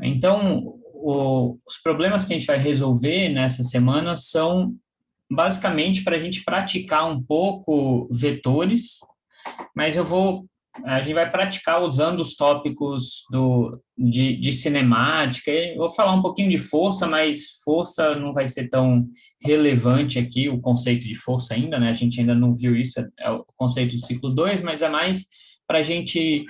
Então, os problemas que a gente vai resolver nessa semana são basicamente para a gente praticar um pouco vetores, mas a gente vai praticar usando os tópicos de cinemática. Eu vou falar um pouquinho de força, mas força não vai ser tão relevante aqui, o conceito de força ainda, né? A gente ainda não viu isso, é o conceito do ciclo 2, mas é mais para a gente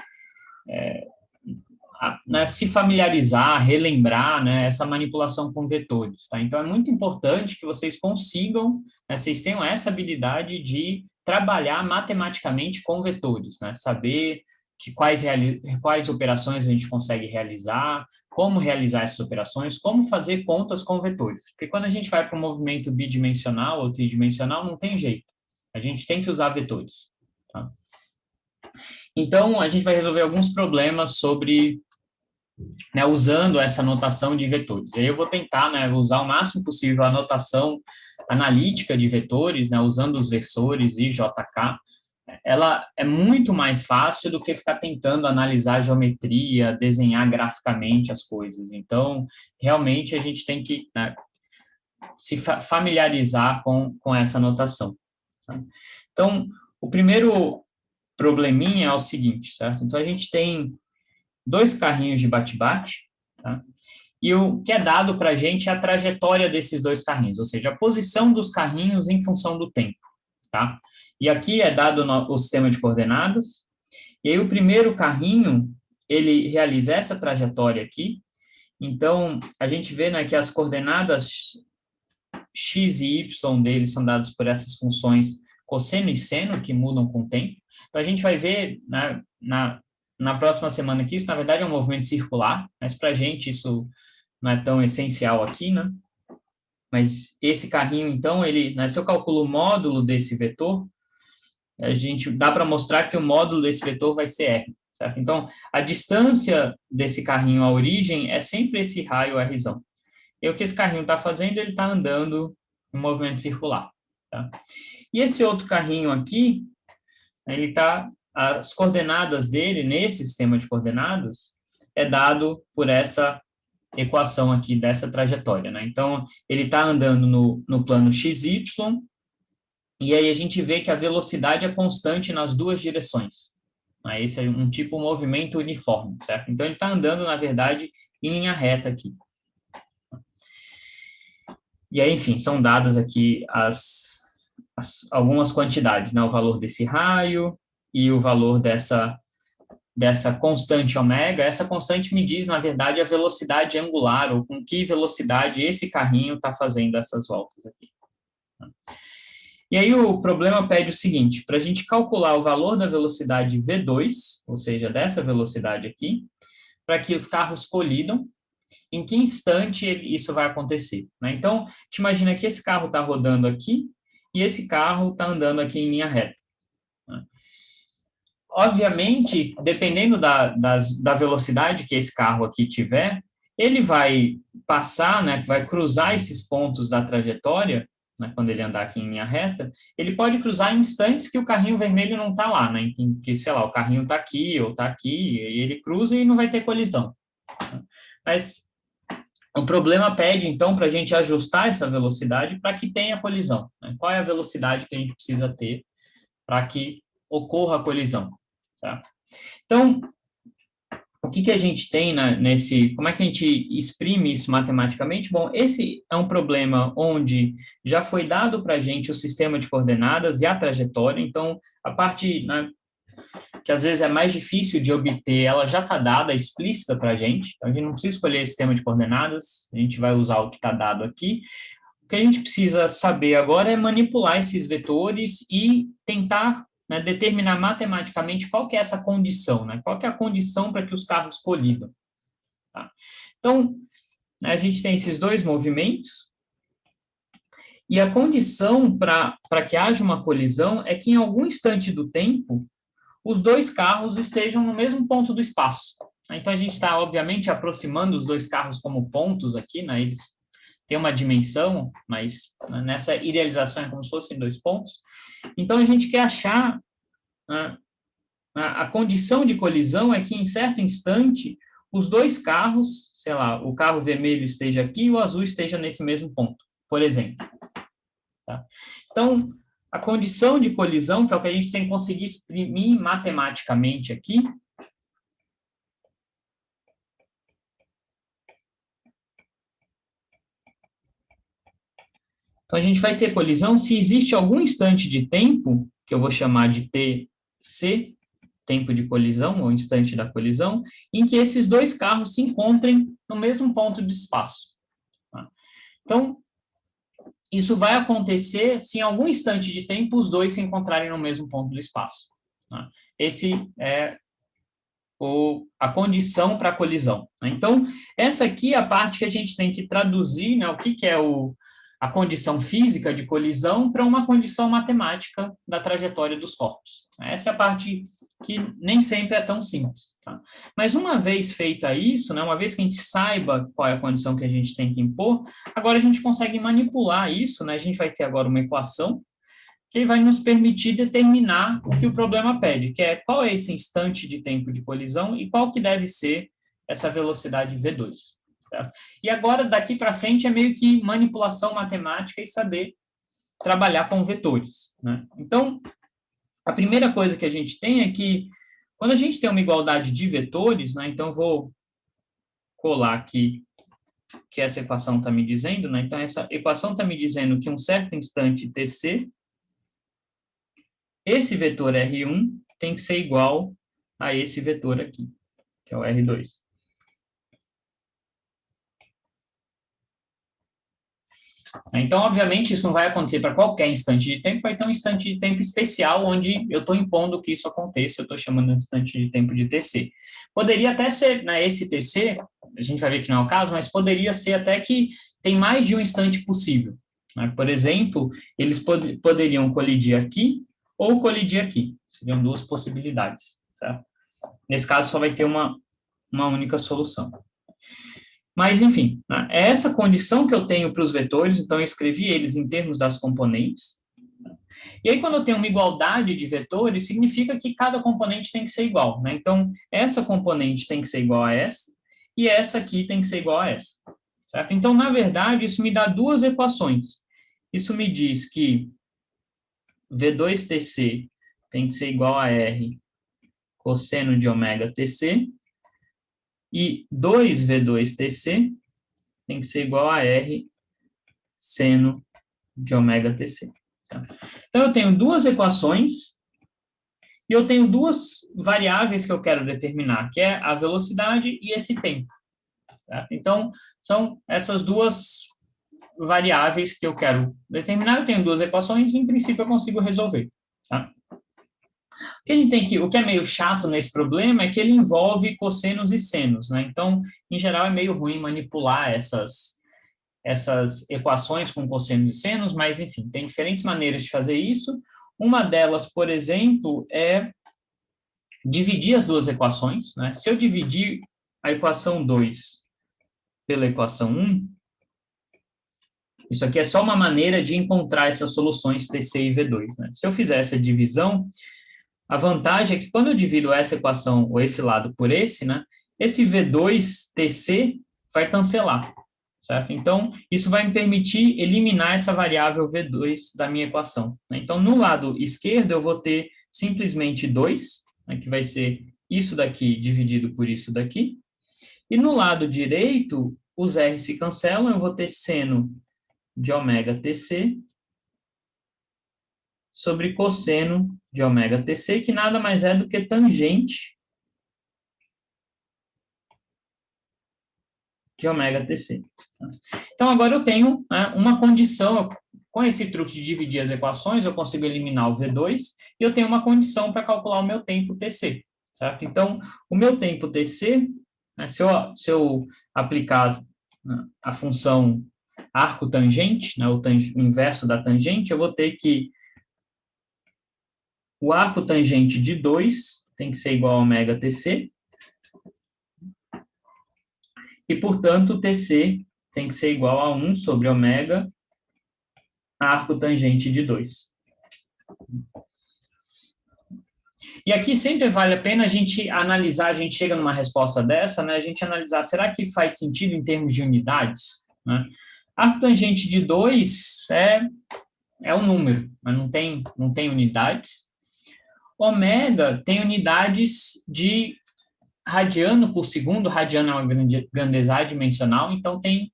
né, se familiarizar, relembrar, né, essa manipulação com vetores, tá? Então, é muito importante que vocês consigam, né, vocês tenham essa habilidade de trabalhar matematicamente com vetores, né? Saber quais operações a gente consegue realizar, como realizar essas operações, como fazer contas com vetores. Porque quando a gente vai para um movimento bidimensional ou tridimensional, não tem jeito. A gente tem que usar vetores, tá? Então, a gente vai resolver alguns problemas sobre, né, usando essa notação de vetores. E aí eu vou tentar, né, usar o máximo possível a notação analítica de vetores, né, usando os versores e JK. Ela é muito mais fácil do que ficar tentando analisar a geometria, desenhar graficamente as coisas. Então, realmente, a gente tem que, né, se familiarizar com essa notação. Tá? Então, o primeiro probleminha é o seguinte, certo? Então, a gente tem dois carrinhos de bate-bate, tá? E o que é dado para a gente é a trajetória desses dois carrinhos, ou seja, a posição dos carrinhos em função do tempo, tá? E aqui é dado o sistema de coordenadas, e aí o primeiro carrinho, ele realiza essa trajetória aqui, então a gente vê, né, que as coordenadas x e y deles são dadas por essas funções cosseno e seno, que mudam com o tempo. Então, a gente vai ver, né, na próxima semana que isso, na verdade, é um movimento circular, mas para a gente isso não é tão essencial aqui, né? Mas esse carrinho, então, ele, né, se eu calculo o módulo desse vetor, a gente dá para mostrar que o módulo desse vetor vai ser R, certo? Então, a distância desse carrinho à origem é sempre esse raio Rzão. E o que esse carrinho está fazendo, ele está andando em movimento circular, tá? E esse outro carrinho aqui, ele está, as coordenadas dele, nesse sistema de coordenadas, é dado por essa equação aqui, dessa trajetória, né? Então, ele está andando no plano XY, e aí a gente vê que a velocidade é constante nas duas direções. Esse é um tipo de movimento uniforme, certo? Então, ele está andando, na verdade, em linha reta aqui. E aí, enfim, são dadas aqui algumas quantidades, né? O valor desse raio e o valor dessa constante ômega. Essa constante me diz, na verdade, a velocidade angular, ou com que velocidade esse carrinho está fazendo essas voltas aqui. E aí o problema pede o seguinte, para a gente calcular o valor da velocidade V2, ou seja, dessa velocidade aqui, para que os carros colidam, em que instante isso vai acontecer, né? Então, te imagina que esse carro está rodando aqui e esse carro está andando aqui em linha reta, né? Obviamente, dependendo da velocidade que esse carro aqui tiver, ele vai passar, né, vai cruzar esses pontos da trajetória, né, quando ele andar aqui em linha reta, ele pode cruzar em instantes que o carrinho vermelho não está lá, né, em que, sei lá, o carrinho está aqui ou está aqui, e ele cruza e não vai ter colisão. Mas o problema pede, então, para a gente ajustar essa velocidade para que tenha colisão, né? Qual é a velocidade que a gente precisa ter para que ocorra a colisão, certo? Então, o que a gente tem como é que a gente exprime isso matematicamente? Bom, esse é um problema onde já foi dado para a gente o sistema de coordenadas e a trajetória, então, a parte, né, que às vezes é mais difícil de obter, ela já está dada, explícita para a gente, então a gente não precisa escolher sistema de coordenadas, a gente vai usar o que está dado aqui. O que a gente precisa saber agora é manipular esses vetores e tentar, né, determinar matematicamente qual que é essa condição, né? Qual que é a condição para que os carros colidam. Tá? Então, a gente tem esses dois movimentos, e a condição para que haja uma colisão é que em algum instante do tempo, os dois carros estejam no mesmo ponto do espaço. Então, a gente está, obviamente, aproximando os dois carros como pontos aqui, né? Eles têm uma dimensão, mas nessa idealização é como se fossem dois pontos. Então, a gente quer achar, a condição de colisão é que, em certo instante, os dois carros, sei lá, o carro vermelho esteja aqui e o azul esteja nesse mesmo ponto, por exemplo. Tá? Então, a condição de colisão, que é o que a gente tem que conseguir exprimir matematicamente aqui, então, a gente vai ter colisão se existe algum instante de tempo, que eu vou chamar de TC, tempo de colisão, ou instante da colisão, em que esses dois carros se encontrem no mesmo ponto de espaço. Tá? Então, isso vai acontecer se em algum instante de tempo os dois se encontrarem no mesmo ponto do espaço. Tá? Esse é a condição para a colisão. Né? Então, essa aqui é a parte que a gente tem que traduzir, né, o que é a condição física de colisão para uma condição matemática da trajetória dos corpos. Essa é a parte que nem sempre é tão simples. Tá? Mas uma vez feita isso, né, uma vez que a gente saiba qual é a condição que a gente tem que impor, agora a gente consegue manipular isso, né? A gente vai ter agora uma equação que vai nos permitir determinar o que o problema pede, que é qual é esse instante de tempo de colisão e qual que deve ser essa velocidade V2. Certo? E agora, daqui para frente, é meio que manipulação matemática e saber trabalhar com vetores. Né? Então, a primeira coisa que a gente tem é que, quando a gente tem uma igualdade de vetores, né, então vou colar aqui que essa equação está me dizendo, né? Então, essa equação está me dizendo que um certo instante TC, esse vetor R1 tem que ser igual a esse vetor aqui, que é o R2. Então, obviamente, isso não vai acontecer para qualquer instante de tempo, vai ter um instante de tempo especial onde eu estou impondo que isso aconteça, eu estou chamando de instante de tempo de TC. Poderia até ser, né, esse TC, a gente vai ver que não é o caso, mas poderia ser até que tem mais de um instante possível. Né? Por exemplo, eles poderiam colidir aqui ou colidir aqui. Seriam duas possibilidades. Certo? Nesse caso, só vai ter uma única solução. Mas, enfim, né, é essa condição que eu tenho para os vetores, então eu escrevi eles em termos das componentes. E aí, quando eu tenho uma igualdade de vetores, significa que cada componente tem que ser igual. Né? Então, essa componente tem que ser igual a essa, e essa aqui tem que ser igual a essa. Certo? Então, na verdade, isso me dá duas equações. Isso me diz que V2TC tem que ser igual a R cosseno de ômega TC, e 2V2TC tem que ser igual a R seno de ômega TC. Tá? Então, eu tenho duas equações e eu tenho duas variáveis que eu quero determinar, que é a velocidade e esse tempo. Tá? Então, são essas duas variáveis que eu quero determinar. Eu tenho duas equações e, em princípio, eu consigo resolver. Tá? O que é meio chato nesse problema é que ele envolve cossenos e senos, né? Então, em geral, é meio ruim manipular essas equações com cossenos e senos, mas, enfim, tem diferentes maneiras de fazer isso. Uma delas, por exemplo, é dividir as duas equações, né? Se eu dividir a equação 2 pela equação 1, isso aqui é só uma maneira de encontrar essas soluções TC e V2, né? Se eu fizer essa divisão, a vantagem é que quando eu divido essa equação, ou esse lado por esse, né, esse V2TC vai cancelar, certo? Então, isso vai me permitir eliminar essa variável V2 da minha equação. Né? Então, no lado esquerdo, eu vou ter simplesmente 2, né, que vai ser isso daqui dividido por isso daqui. E no lado direito, os R se cancelam, eu vou ter seno de ômega TC sobre cosseno de ômega TC, que nada mais é do que tangente de ômega TC. Então, agora eu tenho, né, uma condição, com esse truque de dividir as equações, eu consigo eliminar o V2, e eu tenho uma condição para calcular o meu tempo TC, certo? Então, o meu tempo TC, né, se eu aplicar, né, a função arco tangente, né, o inverso da tangente, eu vou ter que o arco tangente de 2 tem que ser igual a ômega TC, e, portanto, TC tem que ser igual a 1 sobre ômega arco tangente de 2. E aqui sempre vale a pena a gente analisar, a gente chega numa resposta dessa, né? A gente analisar, será que faz sentido em termos de unidades? Né? Arco tangente de 2 é um número, mas não tem unidades. Ômega tem unidades de radiano por segundo, radiano é uma grandeza adimensional, então tem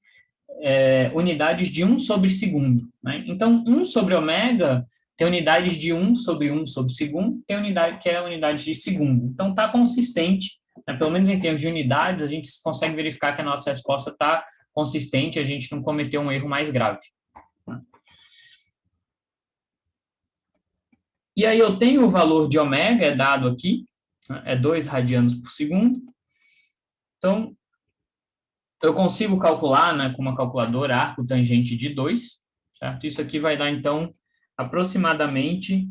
unidades de 1 sobre segundo. Né? Então, 1 sobre ômega tem unidades de 1 sobre segundo, tem unidade que é a unidade de segundo. Então, está consistente, né? Pelo menos em termos de unidades, a gente consegue verificar que a nossa resposta está consistente, a gente não cometeu um erro mais grave. Né? E aí eu tenho o valor de ômega, é dado aqui, né? É 2 radianos por segundo. Então, eu consigo calcular, né, com uma calculadora, arco tangente de 2, certo? Isso aqui vai dar, então, aproximadamente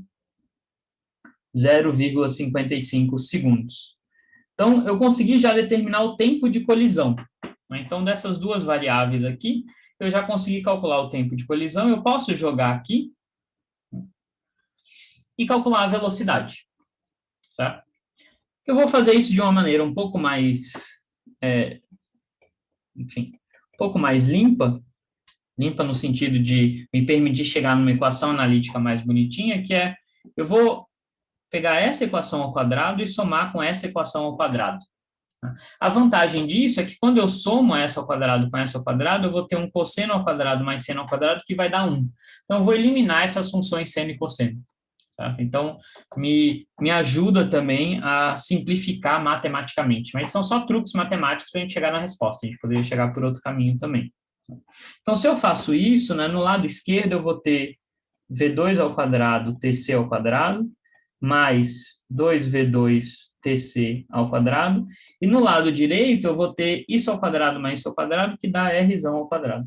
0,55 segundos. Então, eu consegui já determinar o tempo de colisão. Né? Então, dessas duas variáveis aqui, eu já consegui calcular o tempo de colisão. Eu posso jogar aqui e calcular a velocidade, certo? Eu vou fazer isso de uma maneira um pouco mais, enfim, um pouco mais limpa no sentido de me permitir chegar numa equação analítica mais bonitinha, que é, eu vou pegar essa equação ao quadrado e somar com essa equação ao quadrado. A vantagem disso é que quando eu somo essa ao quadrado com essa ao quadrado, eu vou ter um cosseno ao quadrado mais seno ao quadrado, que vai dar 1. Então, eu vou eliminar essas funções seno e cosseno. Certo? Então, me ajuda também a simplificar matematicamente. Mas são só truques matemáticos para a gente chegar na resposta. A gente poderia chegar por outro caminho também. Então, se eu faço isso, né, no lado esquerdo eu vou ter V2 ao quadrado, TC ao quadrado, mais 2V2TC ao quadrado, e no lado direito eu vou ter isso ao quadrado mais isso ao quadrado, que dá R ao quadrado.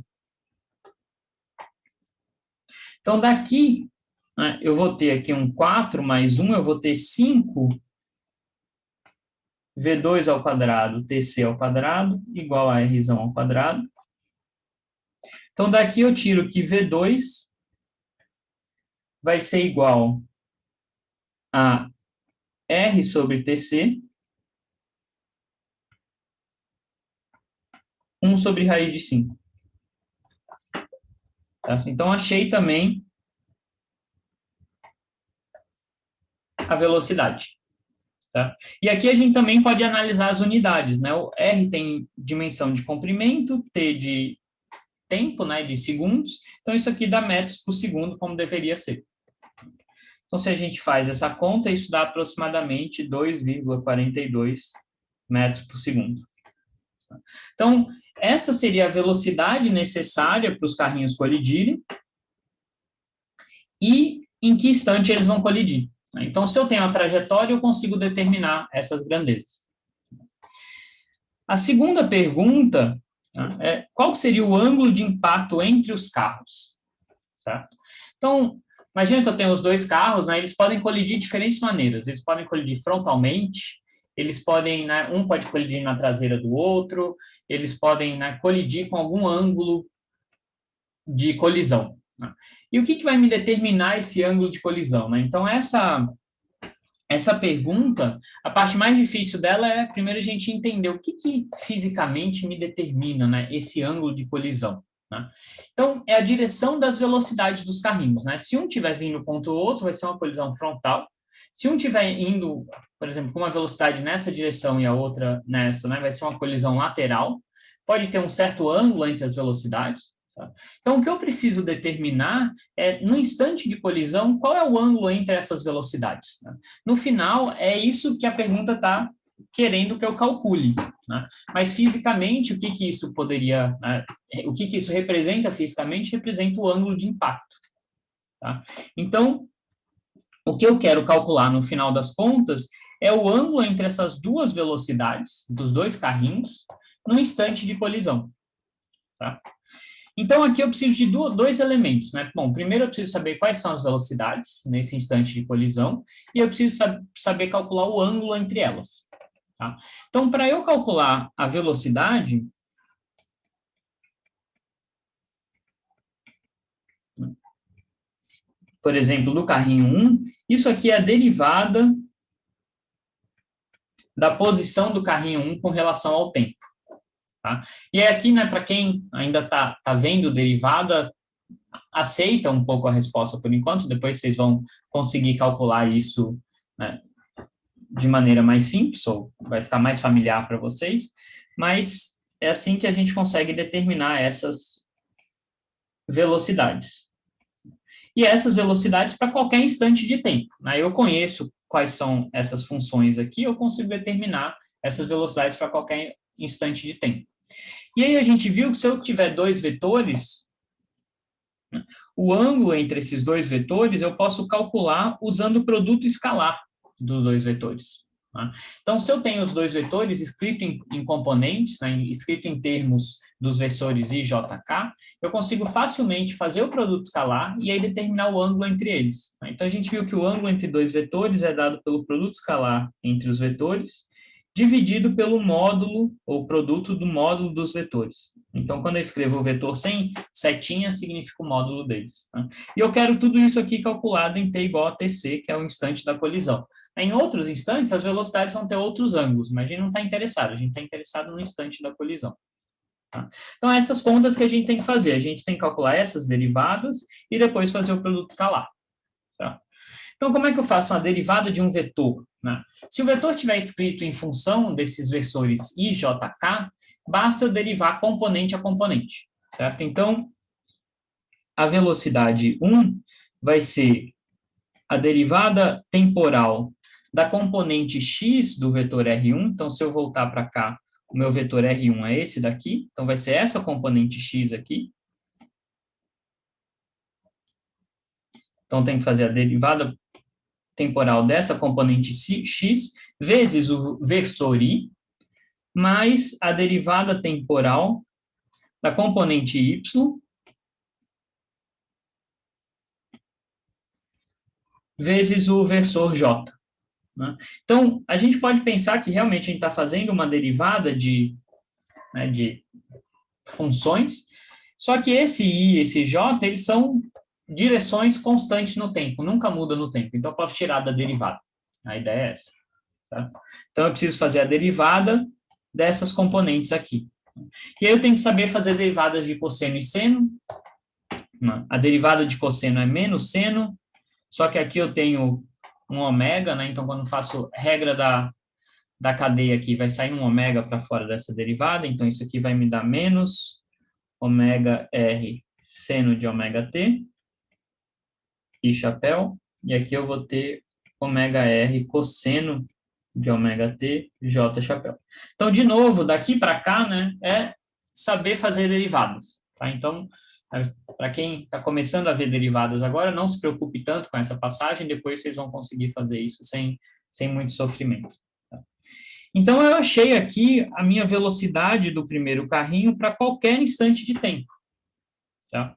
Então, daqui, né, eu vou ter aqui um 4 mais 1, eu vou ter 5 V2 ao quadrado, TC ao quadrado, igual a R ao quadrado. Então, daqui eu tiro que V2 vai ser igual a R sobre TC, 1 sobre raiz de 5. Tá? Então, achei também a velocidade. Tá? E aqui a gente também pode analisar as unidades. Né? O R tem dimensão de comprimento, T de tempo, né, de segundos. Então, isso aqui dá metros por segundo, como deveria ser. Então, se a gente faz essa conta, isso dá aproximadamente 2,42 metros por segundo. Então, essa seria a velocidade necessária para os carrinhos colidirem e em que instante eles vão colidir. Então, se eu tenho a trajetória, eu consigo determinar essas grandezas. A segunda pergunta é qual seria o ângulo de impacto entre os carros? Certo? Então, imagina que eu tenho os dois carros, né, eles podem colidir de diferentes maneiras. Eles podem colidir frontalmente, eles podem, né, um pode colidir na traseira do outro, eles podem, né, colidir com algum ângulo de colisão. Né? E o que vai me determinar esse ângulo de colisão? Né? Então, essa pergunta, a parte mais difícil dela é, primeiro, a gente entender o que fisicamente me determina, né, esse ângulo de colisão. Né? Então, é a direção das velocidades dos carrinhos. Né? Se um estiver vindo contra o outro, vai ser uma colisão frontal. Se um estiver indo, por exemplo, com uma velocidade nessa direção e a outra nessa, né, vai ser uma colisão lateral. Pode ter um certo ângulo entre as velocidades. Tá? Então, o que eu preciso determinar é, no instante de colisão, qual é o ângulo entre essas velocidades. Né? No final, é isso que a pergunta está querendo que eu calcule. Né? Mas fisicamente, o que isso poderia, né? O que isso representa fisicamente? Representa o ângulo de impacto. Tá? Então, o que eu quero calcular no final das contas é o ângulo entre essas duas velocidades, dos dois carrinhos, no instante de colisão. Tá? Então, aqui eu preciso de dois elementos, né? Bom, primeiro eu preciso saber quais são as velocidades nesse instante de colisão, e eu preciso saber calcular o ângulo entre elas. Tá? Então, para eu calcular a velocidade, por exemplo, do carrinho 1, isso aqui é a derivada da posição do carrinho 1 com relação ao tempo. Tá? E aqui, né, para quem ainda está vendo derivada, aceita um pouco a resposta por enquanto, depois vocês vão conseguir calcular isso, né, de maneira mais simples, ou vai ficar mais familiar para vocês, mas é assim que a gente consegue determinar essas velocidades. E essas velocidades para qualquer instante de tempo. Né? Eu conheço quais são essas funções aqui, eu consigo determinar essas velocidades para qualquer instante de tempo. E aí a gente viu que se eu tiver dois vetores, o ângulo entre esses dois vetores eu posso calcular usando o produto escalar dos dois vetores. Tá? Então, se eu tenho os dois vetores escritos em componentes, né, escrito em termos dos vetores I, J, K, eu consigo facilmente fazer o produto escalar e aí determinar o ângulo entre eles. Tá? Então, a gente viu que o ângulo entre dois vetores é dado pelo produto escalar entre os vetores, dividido pelo módulo, ou produto do módulo dos vetores. Então, quando eu escrevo o vetor sem setinha, significa o módulo deles. Tá? E eu quero tudo isso aqui calculado em t igual a tc, que é o instante da colisão. Em outros instantes, as velocidades vão ter outros ângulos, mas a gente não está interessado, a gente está interessado no instante da colisão. Tá? Então, essas contas que a gente tem que fazer, a gente tem que calcular essas derivadas e depois fazer o produto escalar. Tá? Então, como é que eu faço uma derivada de um vetor? Né? Se o vetor estiver escrito em função desses vetores I, J, K, basta eu derivar componente a componente. Certo? Então, a velocidade 1 vai ser a derivada temporal da componente x do vetor R1. Então, se eu voltar para cá, o meu vetor R1 é esse daqui. Então, vai ser essa componente x aqui. Então, tem que fazer a derivada temporal dessa componente x vezes o versor i, mais a derivada temporal da componente y vezes o versor j. Né? Então, a gente pode pensar que realmente a gente está fazendo uma derivada de funções, só que esse i e esse j, eles são direções constantes no tempo, nunca muda no tempo. Então, eu posso tirar da derivada. A ideia é essa. Tá? Então, eu preciso fazer a derivada dessas componentes aqui. E aí eu tenho que saber fazer derivadas de cosseno e seno. A derivada de cosseno é menos seno, só que aqui eu tenho um ômega, né? Então, quando faço regra da cadeia aqui, vai sair um ômega para fora dessa derivada, então isso aqui vai me dar menos ômega R seno de ômega T, e chapéu, e aqui eu vou ter ômega R cosseno de ômega T, J chapéu. Então, de novo, daqui para cá, né, é saber fazer derivadas, tá? Então, para quem está começando a ver derivadas agora, não se preocupe tanto com essa passagem, depois vocês vão conseguir fazer isso sem muito sofrimento. Tá? Então, eu achei aqui a minha velocidade do primeiro carrinho para qualquer instante de tempo. Tá?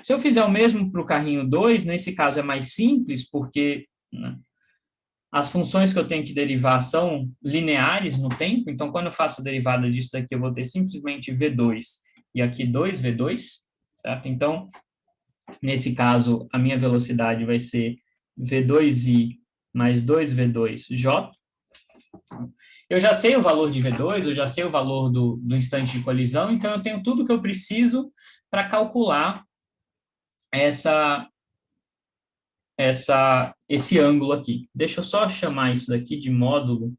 Se eu fizer o mesmo para o carrinho 2, nesse caso é mais simples, porque né, as funções que eu tenho que derivar são lineares no tempo, então quando eu faço a derivada disso daqui, eu vou ter simplesmente V2 e aqui 2V2, certo? Então, nesse caso, a minha velocidade vai ser V2i mais 2V2j. Eu já sei o valor de V2, eu já sei o valor do instante de colisão, então eu tenho tudo que eu preciso para calcular esse ângulo aqui. Deixa eu só chamar isso daqui de módulo,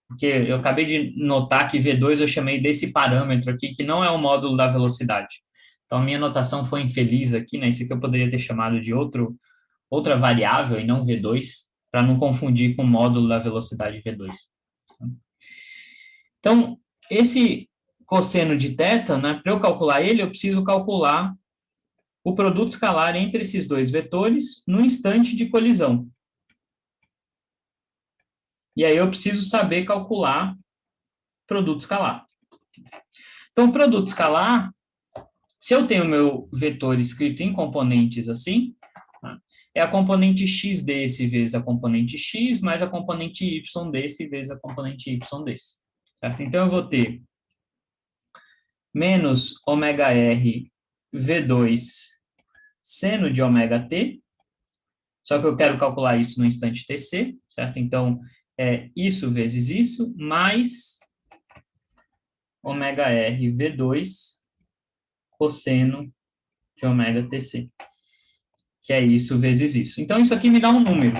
porque eu acabei de notar que V2 eu chamei desse parâmetro aqui, que não é o módulo da velocidade. Então, a minha notação foi infeliz aqui, né? Isso aqui eu poderia ter chamado de outra variável e não V2, para não confundir com o módulo da velocidade V2. Então, esse cosseno de θ, né, para eu calcular ele, eu preciso calcular o produto escalar entre esses dois vetores no instante de colisão. E aí eu preciso saber calcular produto escalar. Então, produto escalar, se eu tenho meu vetor escrito em componentes assim, tá, é a componente x desse vezes a componente x, mais a componente y desse vezes a componente y desse. Certo? Então, eu vou ter menos ômega r V2 seno de ômega t, só que eu quero calcular isso no instante tc, certo? Então, é isso vezes isso, mais ômega R V2 cosseno de ômega TC, que é isso vezes isso. Então, isso aqui me dá um número.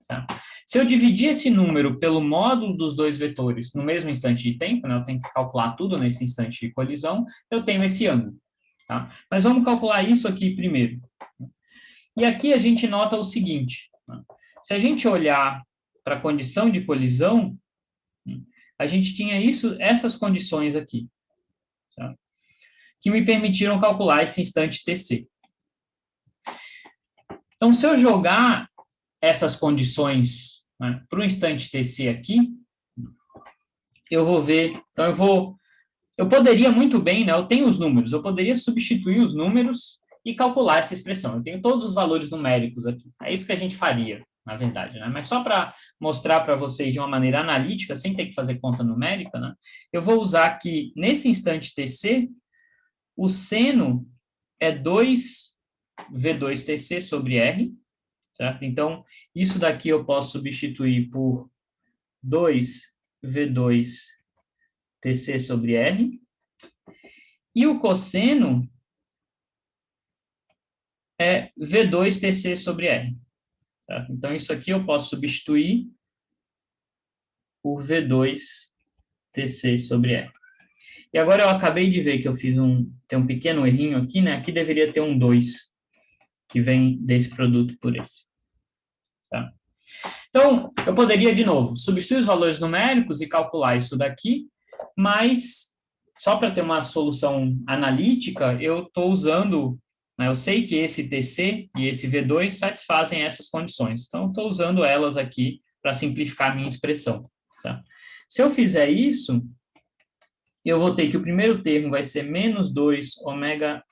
Tá? Se eu dividir esse número pelo módulo dos dois vetores no mesmo instante de tempo, né, eu tenho que calcular tudo nesse instante de colisão, eu tenho esse ângulo. Tá? Mas vamos calcular isso aqui primeiro. E aqui a gente nota o seguinte, tá? Se a gente olhar para a condição de colisão, a gente tinha essas condições aqui, tá? Que me permitiram calcular esse instante TC. Então, se eu jogar essas condições, né, para o instante TC aqui, eu vou ver, então eu poderia muito bem, né, eu tenho os números, eu poderia substituir os números e calcular essa expressão. Eu tenho todos os valores numéricos aqui. É isso que a gente faria, na verdade, né? Mas só para mostrar para vocês de uma maneira analítica, sem ter que fazer conta numérica, né, eu vou usar aqui, nesse instante TC, o seno é 2V2TC sobre R, certo? Então, isso daqui eu posso substituir por 2V2TC sobre R. E o cosseno é V2TC sobre R. Certo? Então, isso aqui eu posso substituir por V2TC sobre R. E agora eu acabei de ver que eu tem um pequeno errinho aqui, né? Aqui deveria ter um 2, que vem desse produto por esse. Tá? Então, eu poderia, de novo, substituir os valores numéricos e calcular isso daqui, mas, só para ter uma solução analítica, eu estou usando, né, eu sei que esse TC e esse V2 satisfazem essas condições, então, estou usando elas aqui para simplificar a minha expressão. Tá? Se eu fizer isso, eu vou ter que o primeiro termo vai ser menos 2 ômega,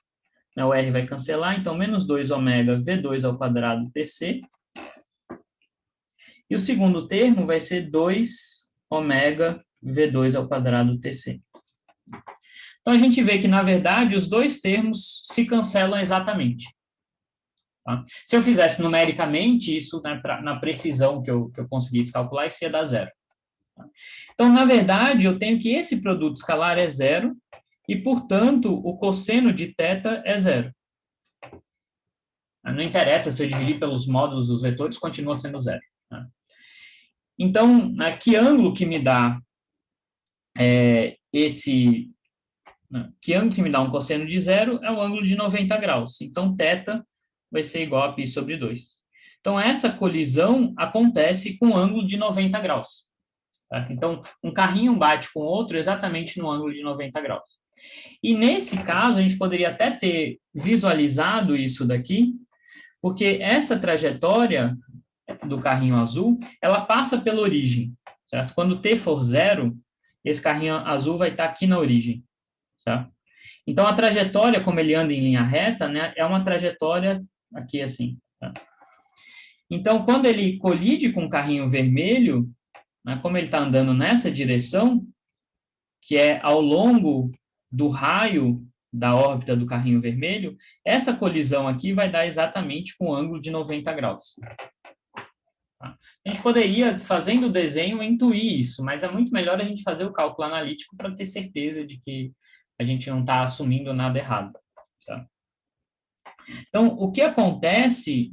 né, o R vai cancelar, então, menos 2 ômega V2 ao quadrado TC, e o segundo termo vai ser 2 ômega V2 ao quadrado TC. Então, a gente vê que, na verdade, os dois termos se cancelam exatamente. Tá? Se eu fizesse numericamente, isso na precisão que eu conseguisse calcular, isso ia dar zero. Tá? Então, na verdade, eu tenho que esse produto escalar é zero e, portanto, o cosseno de θ é zero. Não interessa se eu dividir pelos módulos dos vetores, continua sendo zero. Tá? Então, que ângulo que me dá que ângulo que me dá um cosseno de zero é o ângulo de 90 graus. Então, θ vai ser igual a π sobre 2. Então, essa colisão acontece com um ângulo de 90 graus. Certo? Então, um carrinho bate com o outro exatamente no ângulo de 90 graus. E, nesse caso, a gente poderia até ter visualizado isso daqui, porque essa trajetória do carrinho azul, ela passa pela origem, certo? Quando t for zero, esse carrinho azul vai estar aqui na origem, certo? Então, a trajetória, como ele anda em linha reta, né, é uma trajetória aqui assim. Tá? Então, quando ele colide com o carrinho vermelho, né, como ele está andando nessa direção, que é ao longo do raio da órbita do carrinho vermelho, essa colisão aqui vai dar exatamente com o ângulo de 90 graus. Tá? A gente poderia, fazendo o desenho, intuir isso, mas é muito melhor a gente fazer o cálculo analítico para ter certeza de que a gente não está assumindo nada errado. Tá? Então, o que acontece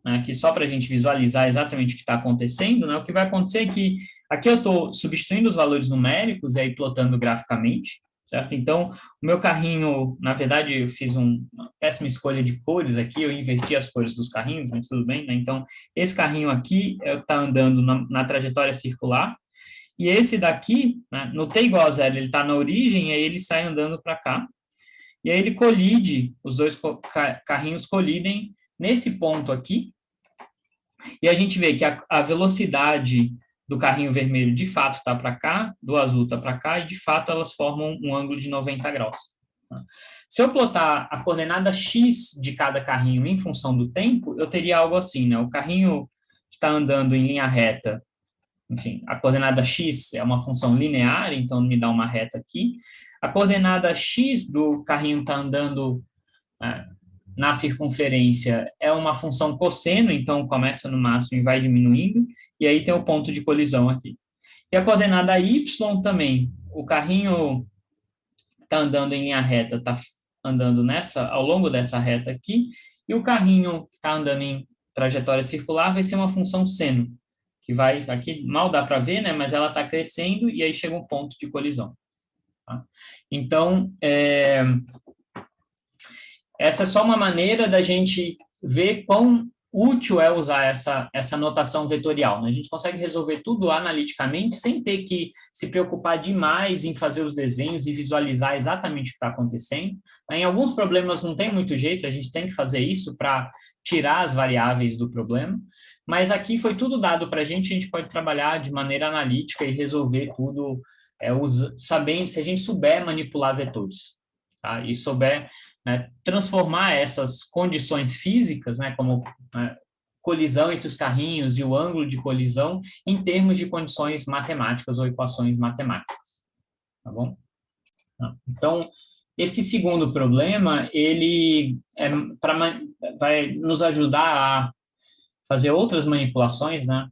aqui só para a gente visualizar exatamente o que está acontecendo, né, o que vai acontecer é que aqui eu estou substituindo os valores numéricos e aí plotando graficamente, certo? Então, o meu carrinho, na verdade, eu fiz uma péssima escolha de cores aqui, eu inverti as cores dos carrinhos, mas tudo bem, né? Então, esse carrinho aqui está andando na trajetória circular, e esse daqui, né, no t igual a zero, ele está na origem, e aí ele sai andando para cá, e aí ele colide, os dois carrinhos colidem nesse ponto aqui, e a gente vê que a velocidade do carrinho vermelho de fato está para cá, do azul está para cá, e de fato elas formam um ângulo de 90 graus. Se eu plotar a coordenada x de cada carrinho em função do tempo, eu teria algo assim, né? O carrinho que está andando em linha reta, enfim, a coordenada x é uma função linear, então me dá uma reta aqui. A coordenada x do carrinho está andando na circunferência é uma função cosseno, então começa no máximo e vai diminuindo, e aí tem o ponto de colisão aqui. E a coordenada y também, o carrinho está andando em linha reta, está andando ao longo dessa reta aqui, e o carrinho que está andando em trajetória circular vai ser uma função seno, que vai, aqui mal dá para ver, né, mas ela está crescendo e aí chega um ponto de colisão. Tá? Então, essa é só uma maneira da gente ver quão útil é usar essa notação vetorial. Né? A gente consegue resolver tudo analiticamente sem ter que se preocupar demais em fazer os desenhos e visualizar exatamente o que está acontecendo. Em alguns problemas não tem muito jeito, a gente tem que fazer isso para tirar as variáveis do problema, mas aqui foi tudo dado para a gente pode trabalhar de maneira analítica e resolver tudo, sabendo, se a gente souber manipular vetores, tá? E souber, né, transformar essas condições físicas, né, como colisão entre os carrinhos e o ângulo de colisão, em termos de condições matemáticas ou equações matemáticas, tá bom? Então, esse segundo problema, ele vai nos ajudar a fazer outras manipulações, né,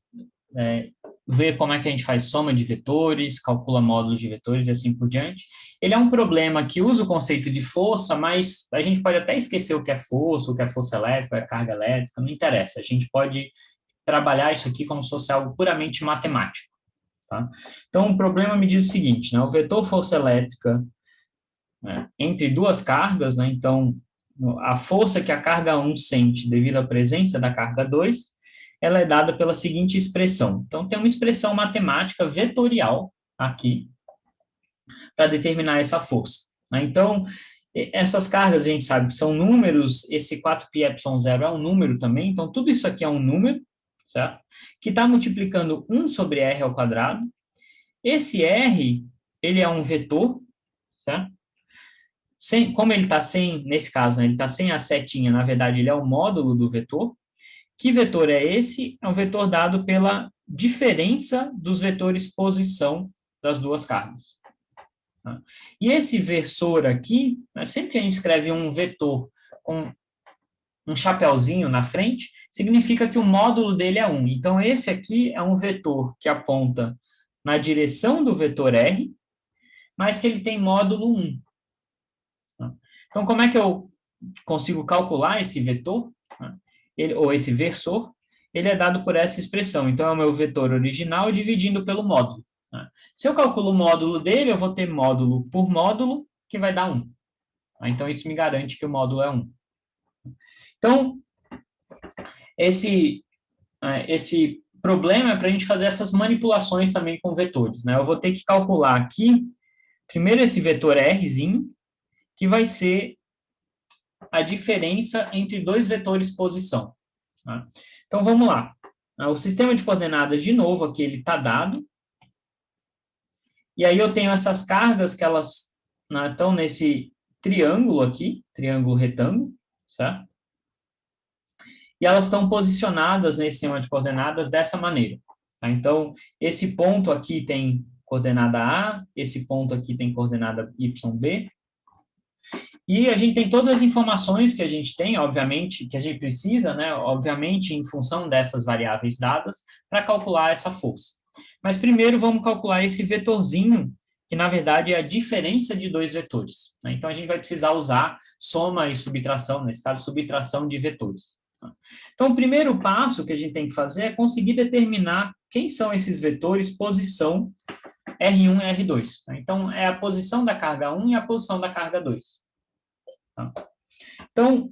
ver como é que a gente faz soma de vetores, calcula módulos de vetores e assim por diante. Ele é um problema que usa o conceito de força, mas a gente pode até esquecer o que é força elétrica, o que é carga elétrica, não interessa. A gente pode trabalhar isso aqui como se fosse algo puramente matemático. Tá? Então, o problema me diz o seguinte, né? O vetor força elétrica, né, entre duas cargas, né? Então, a força que a carga 1 sente devido à presença da carga 2, ela é dada pela seguinte expressão. Então, tem uma expressão matemática vetorial aqui para determinar essa força. Né? Então, essas cargas a gente sabe que são números, esse 4πε0 é um número também, então tudo isso aqui é um número, certo? Que está multiplicando 1 sobre r ao quadrado. Esse r, ele é um vetor, certo? Como ele está sem, nesse caso, né, ele está sem a setinha, na verdade ele é o módulo do vetor. Que vetor é esse? É um vetor dado pela diferença dos vetores posição das duas cargas. Tá? E esse versor aqui, né, sempre que a gente escreve um vetor com um chapeuzinho na frente, significa que o módulo dele é 1. Então, esse aqui é um vetor que aponta na direção do vetor R, mas que ele tem módulo 1. Tá? Então, como é que eu consigo calcular esse vetor? Ou esse versor, ele é dado por essa expressão. Então, é o meu vetor original dividindo pelo módulo. Né? Se eu calculo o módulo dele, eu vou ter módulo por módulo, que vai dar 1. Então, isso me garante que o módulo é 1. Então, esse problema é para a gente fazer essas manipulações também com vetores. Né? Eu vou ter que calcular aqui, primeiro esse vetor Rzinho, que vai ser a diferença entre dois vetores posição. Tá? Então, vamos lá. O sistema de coordenadas, de novo, aqui ele está dado. E aí eu tenho essas cargas que elas, né, estão nesse triângulo aqui, triângulo retângulo, certo? E elas estão posicionadas nesse sistema de coordenadas dessa maneira. Tá? Então, esse ponto aqui tem coordenada A, esse ponto aqui tem coordenada YB, e a gente tem todas as informações que a gente tem, obviamente, que a gente precisa, né, obviamente, em função dessas variáveis dadas, para calcular essa força. Mas primeiro vamos calcular esse vetorzinho, que na verdade é a diferença de dois vetores. Né? Então a gente vai precisar usar soma e subtração, nesse caso, subtração de vetores. Tá? Então o primeiro passo que a gente tem que fazer é conseguir determinar quem são esses vetores, posição R1 e R2. Tá? Então é a posição da carga 1 e a posição da carga 2. Tá? Então,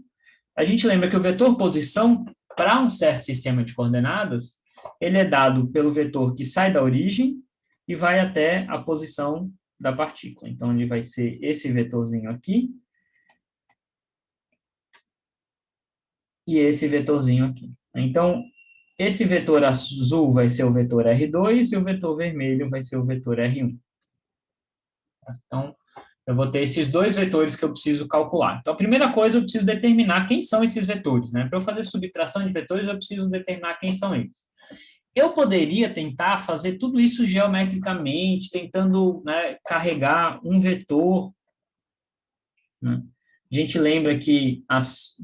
a gente lembra que o vetor posição, para um certo sistema de coordenadas, ele é dado pelo vetor que sai da origem e vai até a posição da partícula. Então, ele vai ser esse vetorzinho aqui e esse vetorzinho aqui. Então, esse vetor azul vai ser o vetor R2 e o vetor vermelho vai ser o vetor R1. Então, eu vou ter esses dois vetores que eu preciso calcular. Então, a primeira coisa, eu preciso determinar quem são esses vetores. Né? Para eu fazer subtração de vetores, eu preciso determinar quem são eles. Eu poderia tentar fazer tudo isso geometricamente, tentando, né, carregar um vetor, né, a gente lembra que as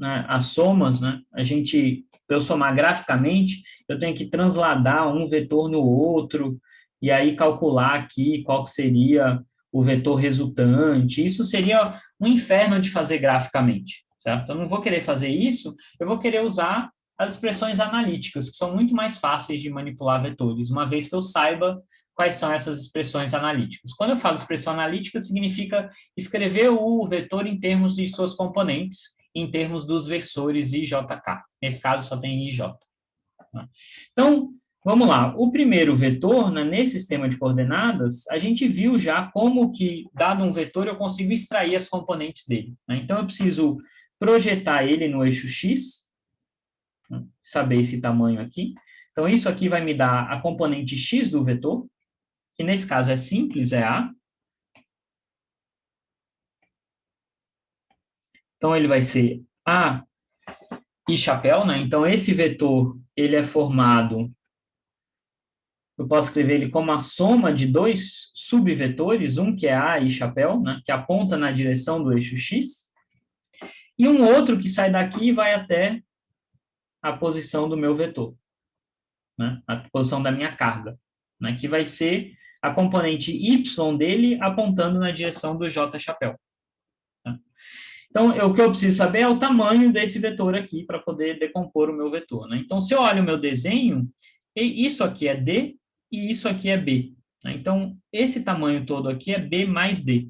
somas, né, para eu somar graficamente, eu tenho que transladar um vetor no outro, e aí calcular aqui qual seria o vetor resultante. Isso seria um inferno de fazer graficamente, certo? Eu não vou querer fazer isso, eu vou querer usar as expressões analíticas, que são muito mais fáceis de manipular vetores, uma vez que eu saiba quais são essas expressões analíticas. Quando eu falo expressão analítica, significa escrever o vetor em termos de suas componentes, em termos dos versores I, J, K. Nesse caso, só tem I e J. Então, vamos lá. O primeiro vetor, né, nesse sistema de coordenadas, a gente viu já como que, dado um vetor, eu consigo extrair as componentes dele. Né? Então, eu preciso projetar ele no eixo X, né, saber esse tamanho aqui. Então, isso aqui vai me dar a componente X do vetor, que nesse caso é simples, é A. Então, ele vai ser A e chapéu, né? Então, esse vetor, ele é formado, eu posso escrever ele como a soma de dois subvetores, um que é A e chapéu, né? Que aponta na direção do eixo X, e um outro que sai daqui e vai até a posição do meu vetor, né? A posição da minha carga, né? Que vai ser a componente Y dele apontando na direção do J chapéu. Então, o que eu preciso saber é o tamanho desse vetor aqui para poder decompor o meu vetor. Né? Então, se eu olho o meu desenho, isso aqui é D e isso aqui é B. Né? Então, esse tamanho todo aqui é B mais D.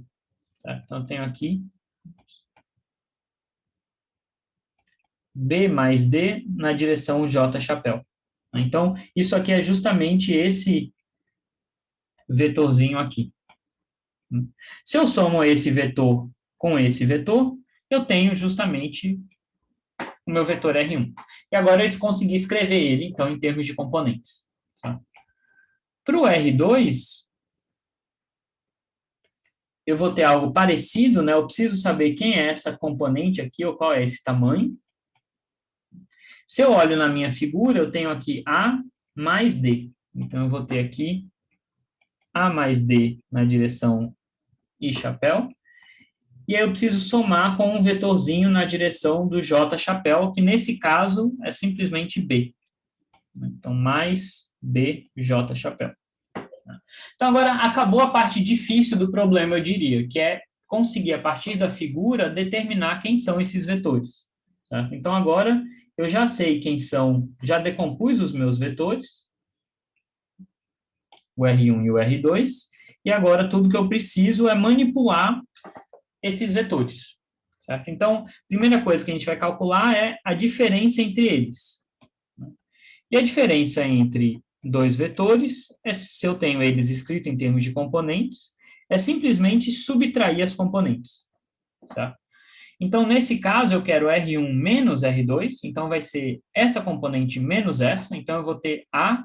Tá? Então, eu tenho aqui B mais D na direção J chapéu. Então, isso aqui é justamente esse vetorzinho aqui. Se eu somo esse vetor com esse vetor, eu tenho justamente o meu vetor R1. E agora eu consegui escrever ele, então, em termos de componentes. Tá? Para o R2, eu vou ter algo parecido, né? Eu preciso saber quem é essa componente aqui, ou qual é esse tamanho. Se eu olho na minha figura, eu tenho aqui A mais D. Então, eu vou ter aqui A mais D na direção I chapéu. E aí eu preciso somar com um vetorzinho na direção do J chapéu, que nesse caso é simplesmente B. Então, mais B, J chapéu. Então, agora acabou a parte difícil do problema, eu diria, que é conseguir, a partir da figura, determinar quem são esses vetores. Certo? Então, agora eu já sei quem são, já decompus os meus vetores, o R1 e o R2, e agora tudo que eu preciso é manipular esses vetores. Certo? Então, a primeira coisa que a gente vai calcular é a diferença entre eles. E a diferença entre dois vetores, se eu tenho eles escritos em termos de componentes, é simplesmente subtrair as componentes. Tá? Então, nesse caso, eu quero R1 menos R2, então vai ser essa componente menos essa, então eu vou ter A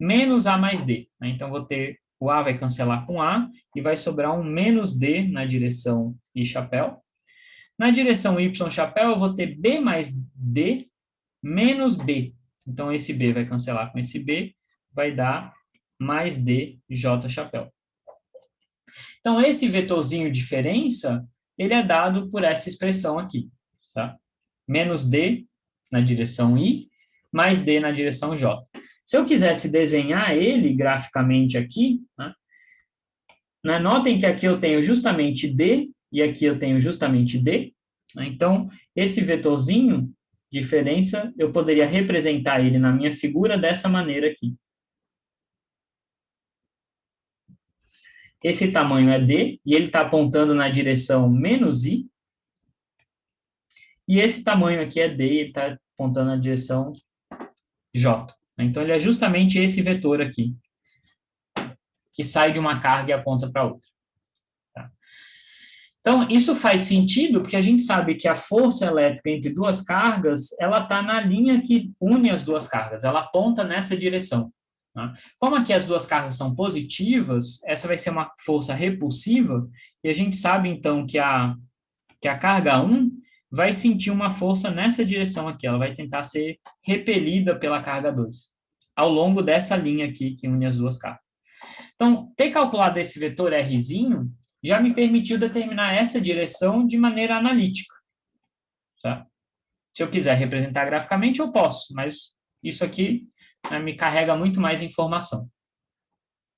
menos A mais D. Né? Então, vou ter o A vai cancelar com A e vai sobrar um menos D na direção I chapéu. Na direção Y chapéu, eu vou ter B mais D menos B. Então, esse B vai cancelar com esse B, vai dar mais D J chapéu. Então, esse vetorzinho diferença, ele é dado por essa expressão aqui. Tá? Menos D na direção I, mais D na direção J. Se eu quisesse desenhar ele graficamente aqui, né, notem que aqui eu tenho justamente D e aqui eu tenho justamente D. Né, então, esse vetorzinho, diferença, eu poderia representar ele na minha figura dessa maneira aqui. Esse tamanho é D, e ele está apontando na direção menos I. E esse tamanho aqui é D, e ele está apontando na direção J. Então, ele é justamente esse vetor aqui, que sai de uma carga e aponta para outra. Tá? Então, isso faz sentido, porque a gente sabe que a força elétrica entre duas cargas, ela está na linha que une as duas cargas, ela aponta nessa direção. Tá? Como aqui as duas cargas são positivas, essa vai ser uma força repulsiva, e a gente sabe, então, que a carga 1 vai sentir uma força nessa direção aqui, ela vai tentar ser repelida pela carga 2, ao longo dessa linha aqui que une as duas cargas. Então, ter calculado esse vetor Rzinho já me permitiu determinar essa direção de maneira analítica. tá? Se eu quiser representar graficamente, eu posso, mas isso aqui, né, me carrega muito mais informação.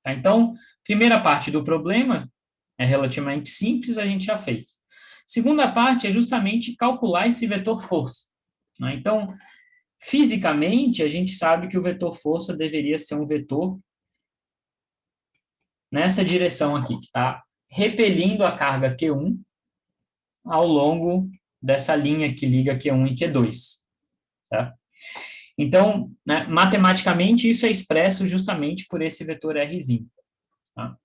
Tá? Então, primeira parte do problema é relativamente simples, a gente já fez. Segunda parte é justamente calcular esse vetor força, né? Então, fisicamente, a gente sabe que o vetor força deveria ser um vetor nessa direção aqui, que está repelindo a carga Q1 ao longo dessa linha que liga Q1 e Q2, certo? Então, né, matematicamente, isso é expresso justamente por esse vetor Rzinho. Tá?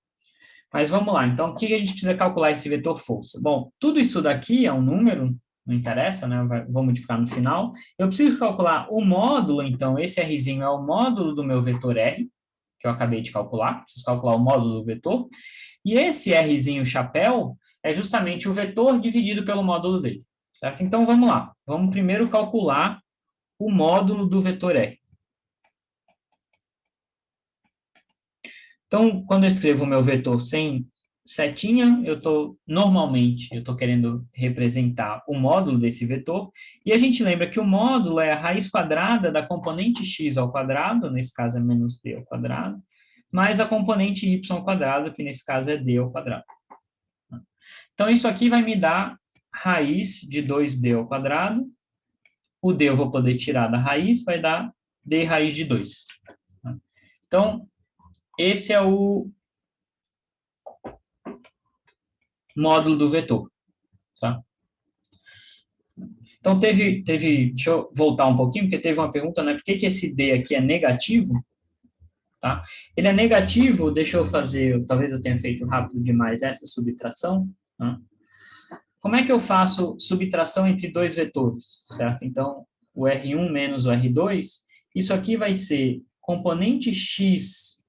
Mas vamos lá, então, o que a gente precisa calcular esse vetor força? Bom, tudo isso daqui é um número, não interessa, né? Vou multiplicar no final. Eu preciso calcular o módulo, então, esse Rzinho é o módulo do meu vetor R, que eu acabei de calcular, preciso calcular o módulo do vetor. E esse Rzinho chapéu é justamente o vetor dividido pelo módulo dele, certo? Então, vamos lá. Vamos primeiro calcular o módulo do vetor R. Então, quando eu escrevo o meu vetor sem setinha, normalmente, eu estou querendo representar o módulo desse vetor, e a gente lembra que o módulo é a raiz quadrada da componente x ao quadrado, nesse caso é menos d ao quadrado, mais a componente y ao quadrado, que nesse caso é d ao quadrado. Então, isso aqui vai me dar raiz de 2d ao quadrado, o d eu vou poder tirar da raiz, vai dar d raiz de 2. Então, esse é o módulo do vetor. Tá? Então, deixa eu voltar um pouquinho, porque teve uma pergunta, né? Por que esse d aqui é negativo? Tá? Ele é negativo, deixa eu fazer, talvez eu tenha feito rápido demais essa subtração. Tá? Como é que eu faço subtração entre dois vetores? Certo? Então, o R1 menos o R2, isso aqui vai ser componente x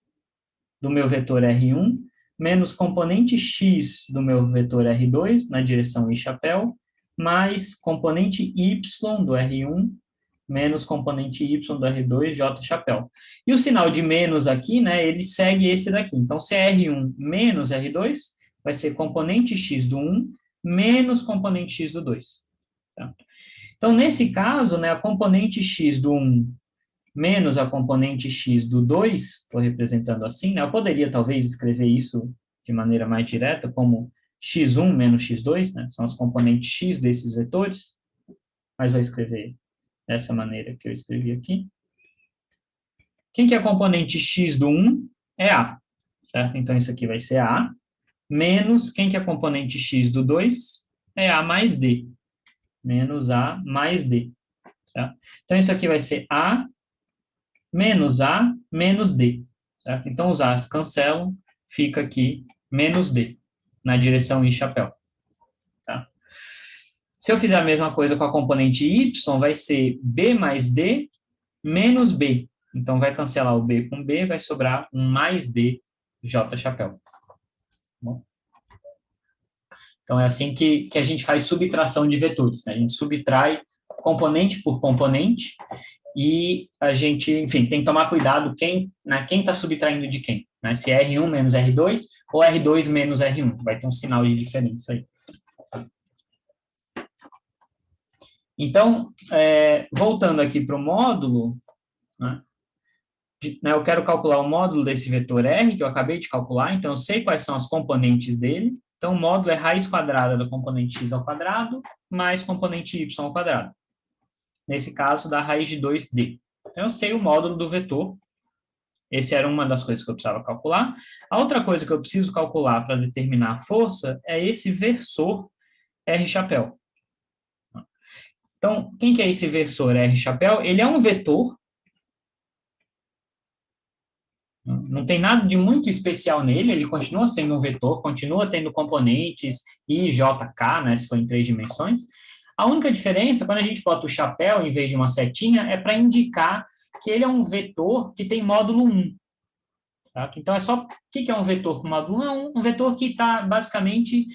do meu vetor R1 menos componente x do meu vetor R2 na direção i chapéu, mais componente y do R1 menos componente y do R2 j chapéu. E o sinal de menos aqui, né, ele segue esse daqui. Então, se é R1 menos R2, vai ser componente x do 1 menos componente x do 2. Tá? Então, nesse caso, né, a componente x do 1 menos a componente x do 2, estou representando assim, né? Eu poderia talvez escrever isso de maneira mais direta, como x1 menos x2, né? São as componentes x desses vetores, mas vou escrever dessa maneira que eu escrevi aqui. Quem que é a componente x do 1? É a, certo? Então, isso aqui vai ser a, menos quem que é a componente x do 2? É a mais d, menos a mais d. Certo? Então, isso aqui vai ser a menos A, menos D. Certo? Então, os A's cancelam, fica aqui menos D, na direção I chapéu. Tá? Se eu fizer a mesma coisa com a componente Y, vai ser B mais D menos B. Então, vai cancelar o B com B, vai sobrar um mais D, J chapéu. Bom? Então, é assim que a gente faz subtração de vetores. Né? A gente subtrai componente por componente, e a gente, enfim, tem que tomar cuidado quem está subtraindo de quem, né? Se é R1 menos R2 ou R2 menos R1, vai ter um sinal de diferença aí. Então, voltando aqui para o módulo, né, eu quero calcular o módulo desse vetor R, que eu acabei de calcular, então eu sei quais são as componentes dele. Então, o módulo é raiz quadrada da componente x ao quadrado mais componente y ao quadrado. Nesse caso, dá raiz de 2d. Então, eu sei o módulo do vetor. Essa era uma das coisas que eu precisava calcular. A outra coisa que eu preciso calcular para determinar a força é esse versor R chapéu. Então, quem que é esse versor R chapéu? Ele é um vetor. Não tem nada de muito especial nele, ele continua sendo um vetor, continua tendo componentes I, J, K, né, se for em 3 dimensões. A única diferença, quando a gente bota o chapéu em vez de uma setinha, é para indicar que ele é um vetor que tem módulo 1. Tá? Então, é só... O que é um vetor com módulo 1? É um vetor que está, basicamente,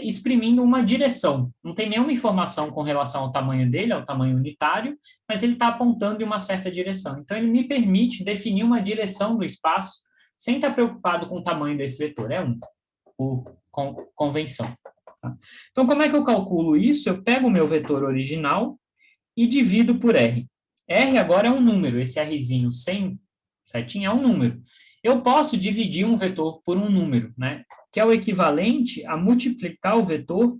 exprimindo uma direção. Não tem nenhuma informação com relação ao tamanho dele, ao tamanho unitário, mas ele está apontando em uma certa direção. Então, ele me permite definir uma direção do espaço sem estar preocupado com o tamanho desse vetor. É 1, por convenção. Tá? Então, como é que eu calculo isso? Eu pego o meu vetor original e divido por R. R agora é um número, esse Rzinho sem setinha é um número. Eu posso dividir um vetor por um número, né? Que é o equivalente a multiplicar o vetor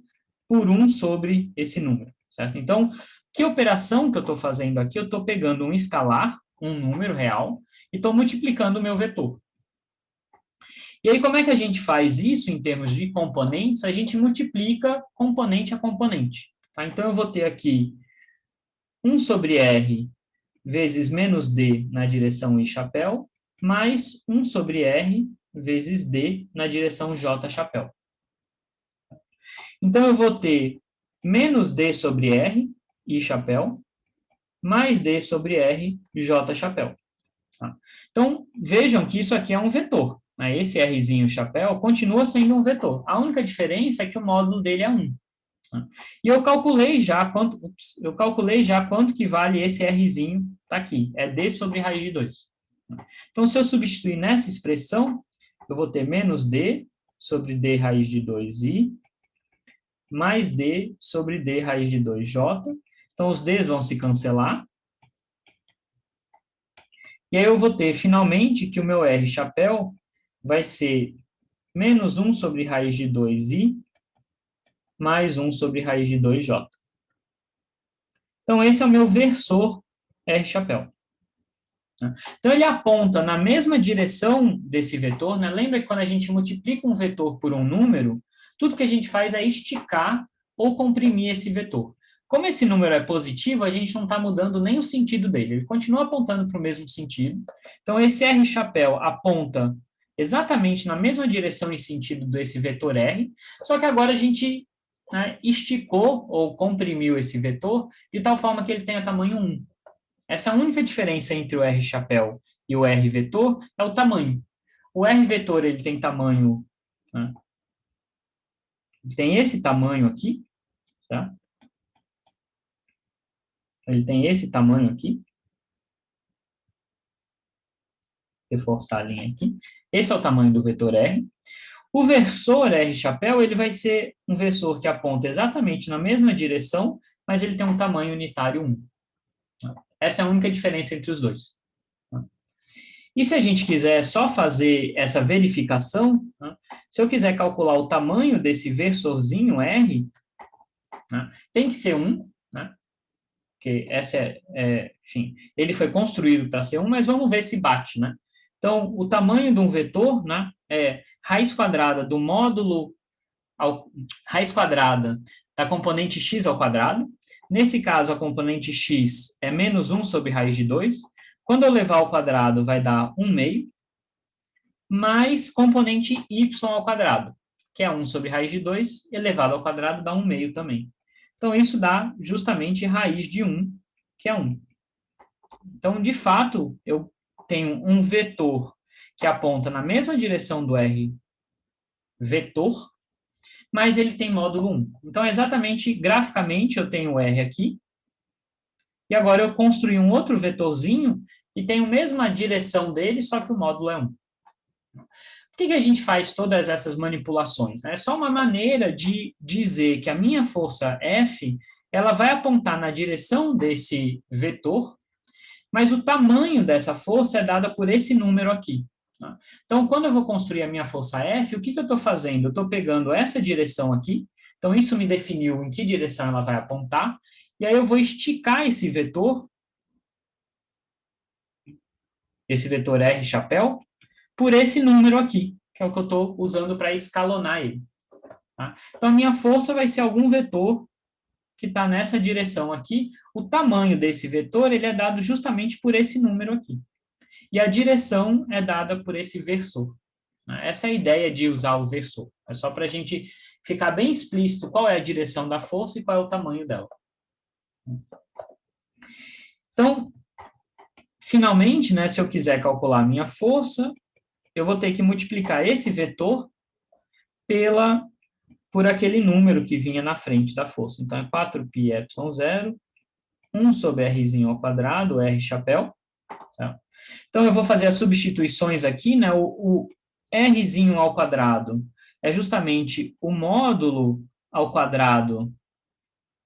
por 1 sobre esse número, certo? Então, que operação que eu estou fazendo aqui? Eu estou pegando um escalar, um número real, e estou multiplicando o meu vetor. E aí, como é que a gente faz isso em termos de componentes? A gente multiplica componente a componente. Tá? Então, eu vou ter aqui 1 sobre R vezes menos D na direção I chapéu, mais 1 sobre R vezes D na direção J chapéu. Então, eu vou ter menos D sobre R, I chapéu, mais D sobre R, J chapéu. Tá? Então, vejam que isso aqui é um vetor. Né? Esse Rzinho chapéu continua sendo um vetor. A única diferença é que o módulo dele é 1. Tá? E eu calculei já quanto que vale esse Rzinho, tá aqui, é D sobre raiz de 2. Então, se eu substituir nessa expressão, eu vou ter menos D sobre D raiz de 2i, mais D sobre D raiz de 2j. Então, os Ds vão se cancelar. E aí eu vou ter, finalmente, que o meu R chapéu vai ser menos 1 sobre raiz de 2i, mais 1 sobre raiz de 2j. Então, esse é o meu versor R chapéu. Então, ele aponta na mesma direção desse vetor, né? Lembra que quando a gente multiplica um vetor por um número, tudo que a gente faz é esticar ou comprimir esse vetor. Como esse número é positivo, a gente não está mudando nem o sentido dele, ele continua apontando para o mesmo sentido. Então, esse R chapéu aponta exatamente na mesma direção e sentido desse vetor R, só que agora a gente, né, esticou ou comprimiu esse vetor de tal forma que ele tenha tamanho 1. Essa é a única diferença entre o R chapéu e o R vetor é o tamanho. O R vetor ele tem tamanho, né, tem esse tamanho aqui, tá? Ele tem esse tamanho aqui. Reforçar a linha aqui. Esse é o tamanho do vetor R. O versor R chapéu, ele vai ser um versor que aponta exatamente na mesma direção, mas ele tem um tamanho unitário 1. Essa é a única diferença entre os dois. E se a gente quiser só fazer essa verificação, né, se eu quiser calcular o tamanho desse versorzinho R, né, tem que ser 1, né, porque essa enfim, ele foi construído para ser 1, mas vamos ver se bate, né? Então, o tamanho de um vetor, né, é raiz quadrada do módulo, raiz quadrada da componente x ao quadrado. Nesse caso, a componente x é menos 1 sobre raiz de 2. Quando eu levar ao quadrado, vai dar 1 meio, mais componente y ao quadrado, que é 1 sobre raiz de 2, elevado ao quadrado dá 1 meio também. Então, isso dá justamente raiz de 1, que é 1. Então, de fato, eu tenho um vetor que aponta na mesma direção do R vetor, mas ele tem módulo 1. Então, exatamente, graficamente, eu tenho o R aqui, e agora eu construí um outro vetorzinho que tem a mesma direção dele, só que o módulo é 1. Por que a gente faz todas essas manipulações? É só uma maneira de dizer que a minha força F, ela vai apontar na direção desse vetor, mas o tamanho dessa força é dada por esse número aqui. Tá? Então, quando eu vou construir a minha força F, o que eu estou fazendo? Eu estou pegando essa direção aqui, então isso me definiu em que direção ela vai apontar, e aí eu vou esticar esse vetor R chapéu, por esse número aqui, que é o que eu estou usando para escalonar ele. Tá? Então, a minha força vai ser algum vetor que está nessa direção aqui. O tamanho desse vetor ele é dado justamente por esse número aqui. E a direção é dada por esse versor. Essa é a ideia de usar o versor. É só para a gente ficar bem explícito qual é a direção da força e qual é o tamanho dela. Então, finalmente, né, se eu quiser calcular a minha força, eu vou ter que multiplicar esse vetor por aquele número que vinha na frente da força. Então, é 4πε0, 1 sobre rzinho ao quadrado, R chapéu. Tá? Então, eu vou fazer as substituições aqui, né? O rzinho ao quadrado é justamente o módulo ao quadrado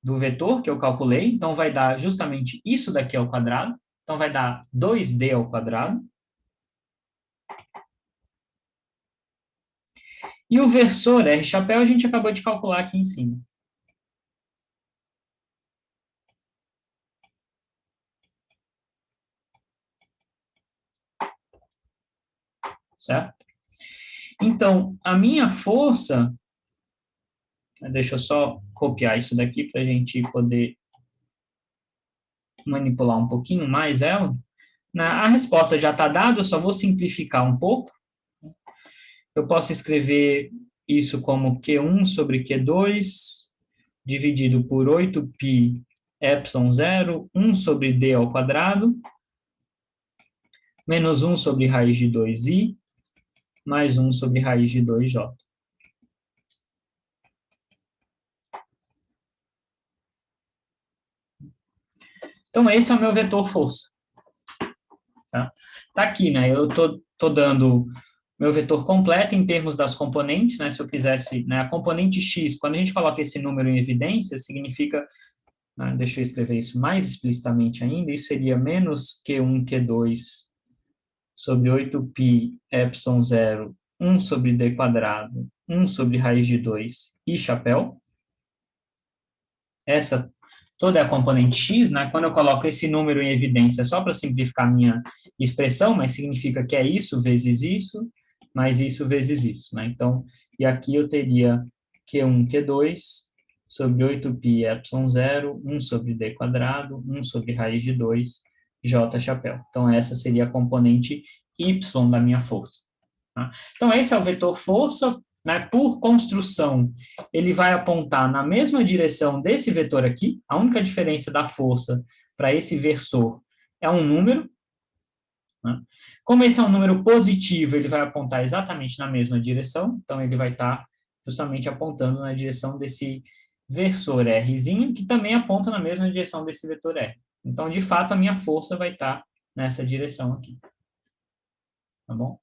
do vetor que eu calculei, então vai dar justamente isso daqui ao quadrado, então vai dar 2D ao quadrado. E o versor R chapéu a gente acabou de calcular aqui em cima. Certo? Então, a minha força, deixa eu só copiar isso daqui para a gente poder manipular um pouquinho mais ela. A resposta já está dada, eu só vou simplificar um pouco. Eu posso escrever isso como Q1 sobre Q2, dividido por 8π epsilon 0, 1 sobre d ao quadrado, menos 1 sobre raiz de 2i, mais 1 sobre raiz de 2j. Então, esse é o meu vetor força. Tá aqui, né? Eu tô dando meu vetor completo em termos das componentes, né? Se eu quisesse, né? A componente x, quando a gente coloca esse número em evidência, significa, né? Deixa eu escrever isso mais explicitamente ainda, isso seria menos Q1, Q2 sobre 8π epsilon 0, 1 sobre d quadrado, 1 sobre raiz de 2 e chapéu. Essa toda é a componente x, né? Quando eu coloco esse número em evidência, só para simplificar a minha expressão, mas significa que é isso vezes isso, mais isso vezes isso, né? Então, e aqui eu teria Q1, Q2, sobre 8π epsilon 0, 1 sobre d quadrado, 1 sobre raiz de 2, j chapéu. Então, essa seria a componente y da minha força. Tá? Então, esse é o vetor força, né? Por construção, ele vai apontar na mesma direção desse vetor aqui. A única diferença da força para esse versor é um número. Né? Como esse é um número positivo, ele vai apontar exatamente na mesma direção. Então, ele vai estar justamente apontando na direção desse versor Rzinho, que também aponta na mesma direção desse vetor R. Então, de fato, a minha força vai estar nessa direção aqui. Tá bom?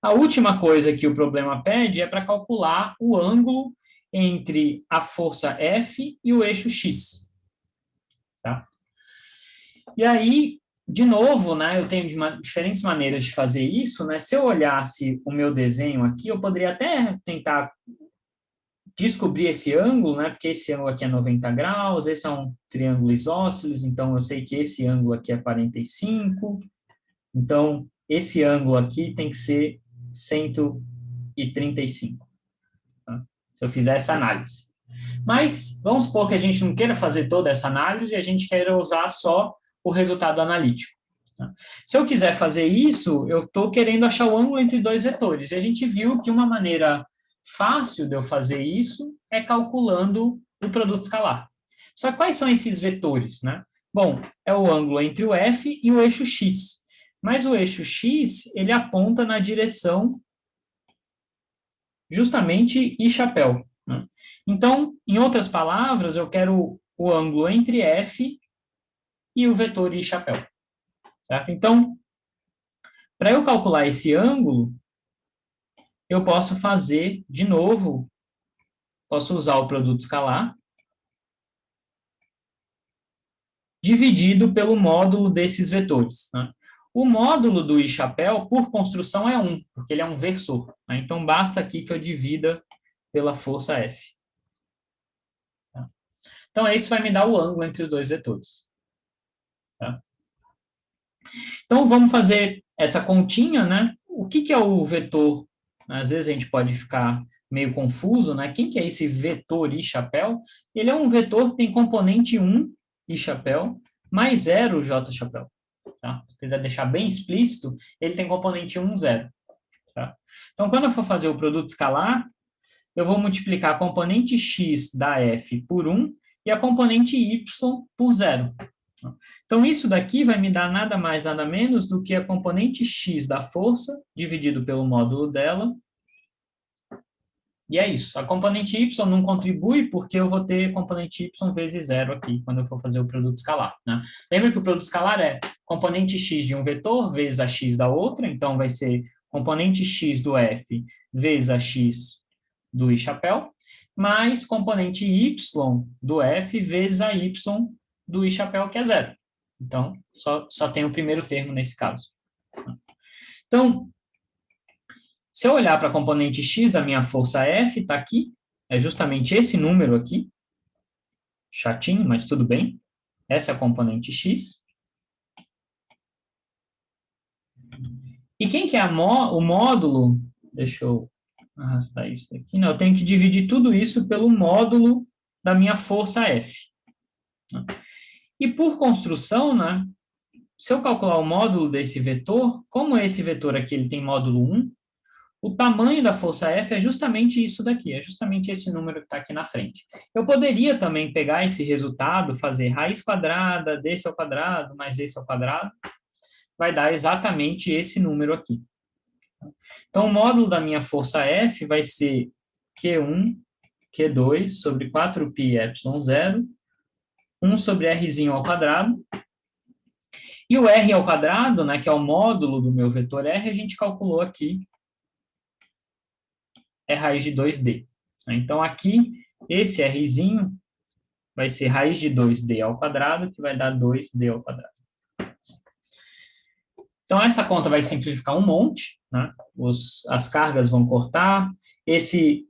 A última coisa que o problema pede é para calcular o ângulo entre a força F e o eixo X. Tá? E aí, de novo, né, eu tenho diferentes maneiras de fazer isso. Né? Se eu olhasse o meu desenho aqui, eu poderia até tentar descobrir esse ângulo, né, porque esse ângulo aqui é 90 graus, esse é um triângulo isósceles, então eu sei que esse ângulo aqui é 45. Então, esse ângulo aqui tem que ser 135, tá? Se eu fizer essa análise. Mas vamos supor que a gente não queira fazer toda essa análise e a gente queira usar só o resultado analítico. Tá? Se eu quiser fazer isso, eu estou querendo achar o ângulo entre dois vetores. E a gente viu que uma maneira fácil de eu fazer isso é calculando o produto escalar. Só que quais são esses vetores, né? Bom, é o ângulo entre o F e o eixo X. Mas o eixo X, ele aponta na direção justamente I chapéu. Né? Então, em outras palavras, eu quero o ângulo entre F e o vetor I chapéu. Certo? Então, para eu calcular esse ângulo, eu posso fazer, de novo, posso usar o produto escalar, dividido pelo módulo desses vetores. Né? O módulo do I chapéu, por construção, é 1, porque ele é um versor. Né? Então, basta aqui que eu divida pela força F. Tá? Então, isso vai me dar o ângulo entre os dois vetores. Tá? Então, vamos fazer essa continha, né? O que é o vetor? Às vezes a gente pode ficar meio confuso, né? Quem que é esse vetor I chapéu? Ele é um vetor que tem componente 1, I chapéu, mais 0, J chapéu. Tá? Se quiser deixar bem explícito, ele tem componente 1, 0. Tá? Então, quando eu for fazer o produto escalar, eu vou multiplicar a componente x da f por 1 e a componente y por 0. Então, isso daqui vai me dar nada mais, nada menos do que a componente x da força, dividido pelo módulo dela. E é isso. A componente y não contribui porque eu vou ter componente y vezes 0 aqui, quando eu for fazer o produto escalar. Né? Lembra que o produto escalar é componente x de um vetor vezes a x da outra, então vai ser componente x do f vezes a x do I chapéu. mais componente y do f vezes a y do i chapéu, que é zero. Então, só tem o primeiro termo nesse caso. Então, se eu olhar para a componente x da minha força F, está aqui, é justamente esse número aqui, chatinho, mas tudo bem. Essa é a componente x. E quem que é o módulo? Deixa eu arrastar isso aqui. Não, eu tenho que dividir tudo isso pelo módulo da minha força F. E por construção, né, se eu calcular o módulo desse vetor, como esse vetor aqui ele tem módulo 1, o tamanho da força F é justamente isso daqui, é justamente esse número que está aqui na frente. Eu poderia também pegar esse resultado, fazer raiz quadrada desse ao quadrado mais esse ao quadrado, vai dar exatamente esse número aqui. Então, o módulo da minha força F vai ser Q1, Q2 sobre 4π epsilon 0, 1 sobre Rzinho ao quadrado. E o R ao quadrado, né, que é o módulo do meu vetor R, a gente calculou aqui, é raiz de 2D. Então, aqui, esse Rzinho vai ser raiz de 2D ao quadrado, que vai dar 2D ao quadrado. Então, essa conta vai simplificar um monte, né? As cargas vão cortar, esse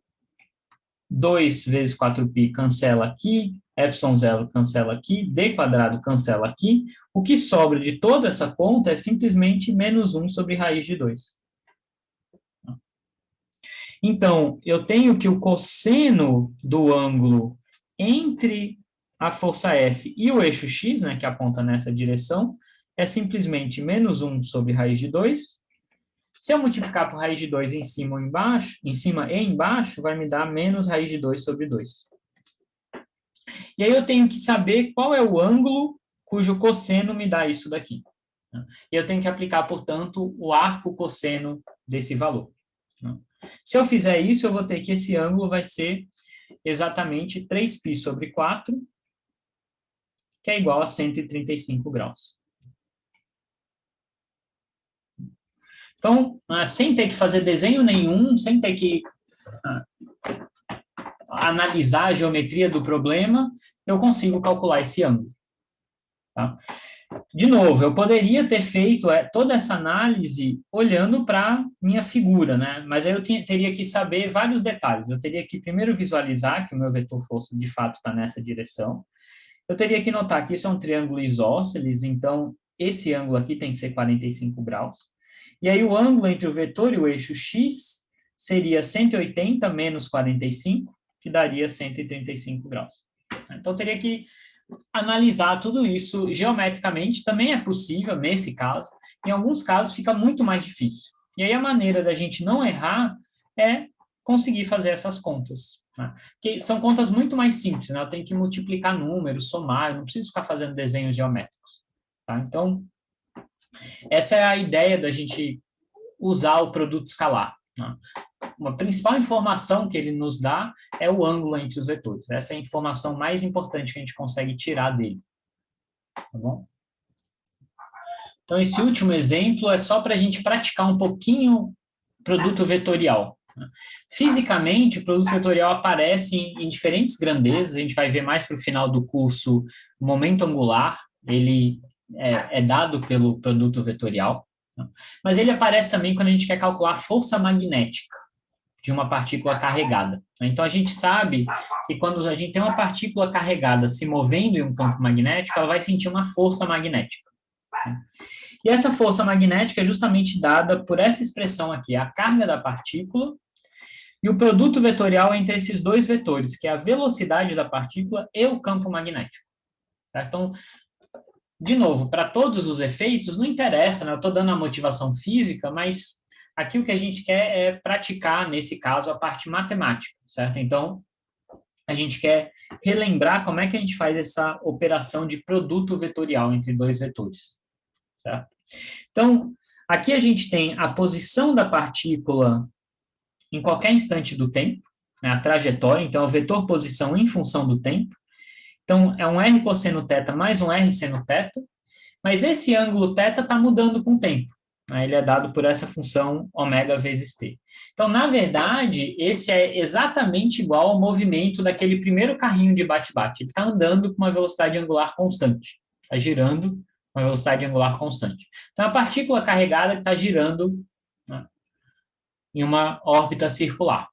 2 vezes 4π cancela aqui, epsilon 0 cancela aqui, d quadrado cancela aqui, o que sobra de toda essa conta é simplesmente menos 1 sobre raiz de 2. Então, eu tenho que o cosseno do ângulo entre a força F e o eixo x, né, que aponta nessa direção, é simplesmente menos 1 sobre raiz de 2. Se eu multiplicar por raiz de 2 em cima e embaixo, vai me dar menos raiz de 2 sobre 2. E aí eu tenho que saber qual é o ângulo cujo cosseno me dá isso daqui. E eu tenho que aplicar, portanto, o arco cosseno desse valor. Se eu fizer isso, eu vou ter que esse ângulo vai ser exatamente 3π sobre 4, que é igual a 135 graus. Então, sem ter que fazer desenho nenhum, sem ter que analisar a geometria do problema, eu consigo calcular esse ângulo. Tá? De novo, eu poderia ter feito toda essa análise olhando para minha figura, né? Mas aí eu teria que saber vários detalhes. Eu teria que primeiro visualizar que o meu vetor força de fato está nessa direção. Eu teria que notar que isso é um triângulo isósceles, então esse ângulo aqui tem que ser 45 graus. E aí o ângulo entre o vetor e o eixo x seria 180 menos 45, que daria 135 graus. Então eu teria que analisar tudo isso geometricamente, também é possível nesse caso. Em alguns casos fica muito mais difícil. E aí a maneira da gente não errar é conseguir fazer essas contas, né? Que são contas muito mais simples, né? Eu tenho que multiplicar números, somar, eu não preciso ficar fazendo desenhos geométricos, tá? Então, essa é a ideia da gente usar o produto escalar, né? Uma principal informação que ele nos dá é o ângulo entre os vetores. Essa é a informação mais importante que a gente consegue tirar dele. Tá bom? Então, esse último exemplo é só para a gente praticar um pouquinho produto vetorial. Fisicamente, o produto vetorial aparece em diferentes grandezas. A gente vai ver mais para o final do curso o momento angular. Ele é dado pelo produto vetorial. Mas ele aparece também quando a gente quer calcular a força magnética de uma partícula carregada. Então, a gente sabe que quando a gente tem uma partícula carregada se movendo em um campo magnético, ela vai sentir uma força magnética. E essa força magnética é justamente dada por essa expressão aqui, a carga da partícula e o produto vetorial entre esses dois vetores, que é a velocidade da partícula e o campo magnético. Então, de novo, para todos os efeitos, não interessa, né? Eu estou dando a motivação física, mas aqui o que a gente quer é praticar, nesse caso, a parte matemática, certo? Então, a gente quer relembrar como é que a gente faz essa operação de produto vetorial entre dois vetores, certo? Então, aqui a gente tem a posição da partícula em qualquer instante do tempo, né? A trajetória, então, é o vetor posição em função do tempo. Então, é um R cosseno θ mais um R seno θ, mas esse ângulo θ está mudando com o tempo. né? Ele é dado por essa função ômega vezes t. Então, na verdade, esse é exatamente igual ao movimento daquele primeiro carrinho de bate-bate. Ele está andando com uma velocidade angular constante, está girando com uma velocidade angular constante. Então, a partícula carregada está girando, né, em uma órbita circular,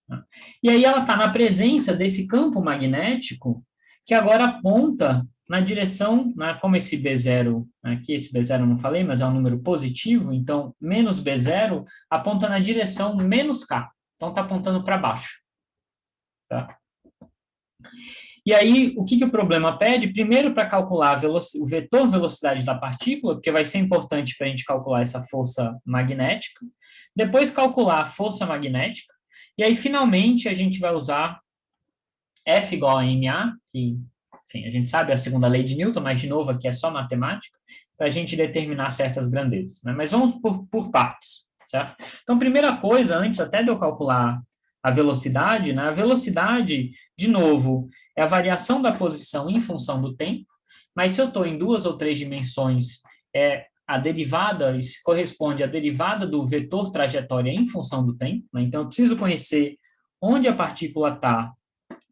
né? E aí ela está na presença desse campo magnético que agora aponta na direção, né, como esse B0, aqui esse B0 eu não falei, mas é um número positivo, então menos B0 aponta na direção menos K, então está apontando para baixo, tá? E aí, o que o problema pede? Primeiro, para calcular o vetor velocidade da partícula, porque vai ser importante para a gente calcular essa força magnética. Depois, calcular a força magnética. E aí, finalmente, a gente vai usar F igual a ma, que, enfim, a gente sabe a segunda lei de Newton, mas, de novo, aqui é só matemática, para a gente determinar certas grandezas, né? Mas vamos por partes, certo? Então, primeira coisa, antes até de eu calcular a velocidade, né? A velocidade, de novo, é a variação da posição em função do tempo, mas se eu estou em 2 ou 3 dimensões, a derivada, isso corresponde à derivada do vetor trajetória em função do tempo, né? Então, eu preciso conhecer onde a partícula está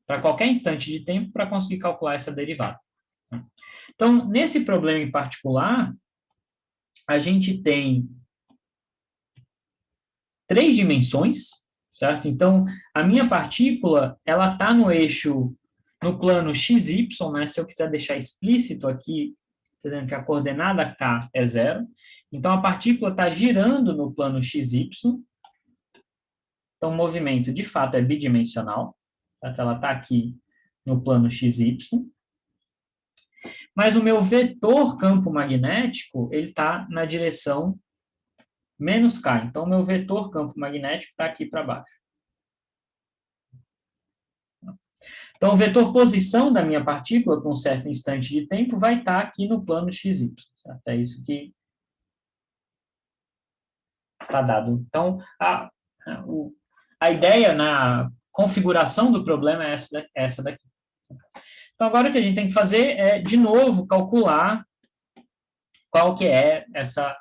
para qualquer instante de tempo para conseguir calcular essa derivada, né? Então, nesse problema em particular, a gente tem 3 dimensões, certo? Então, a minha partícula, ela está no eixo, no plano XY, né? Se eu quiser deixar explícito aqui, dizendo que a coordenada K é 0. Então, a partícula está girando no plano XY. Então, o movimento, de fato, é bidimensional, certo? Ela está aqui no plano XY. Mas o meu vetor campo magnético, ele está na direção menos K. Então, o meu vetor campo magnético está aqui para baixo. Então, o vetor posição da minha partícula, com um certo instante de tempo, vai estar aqui no plano XY. Certo? É isso que está dado. Então, a ideia na configuração do problema é essa daqui. Então, agora o que a gente tem que fazer é, de novo, calcular qual que é essa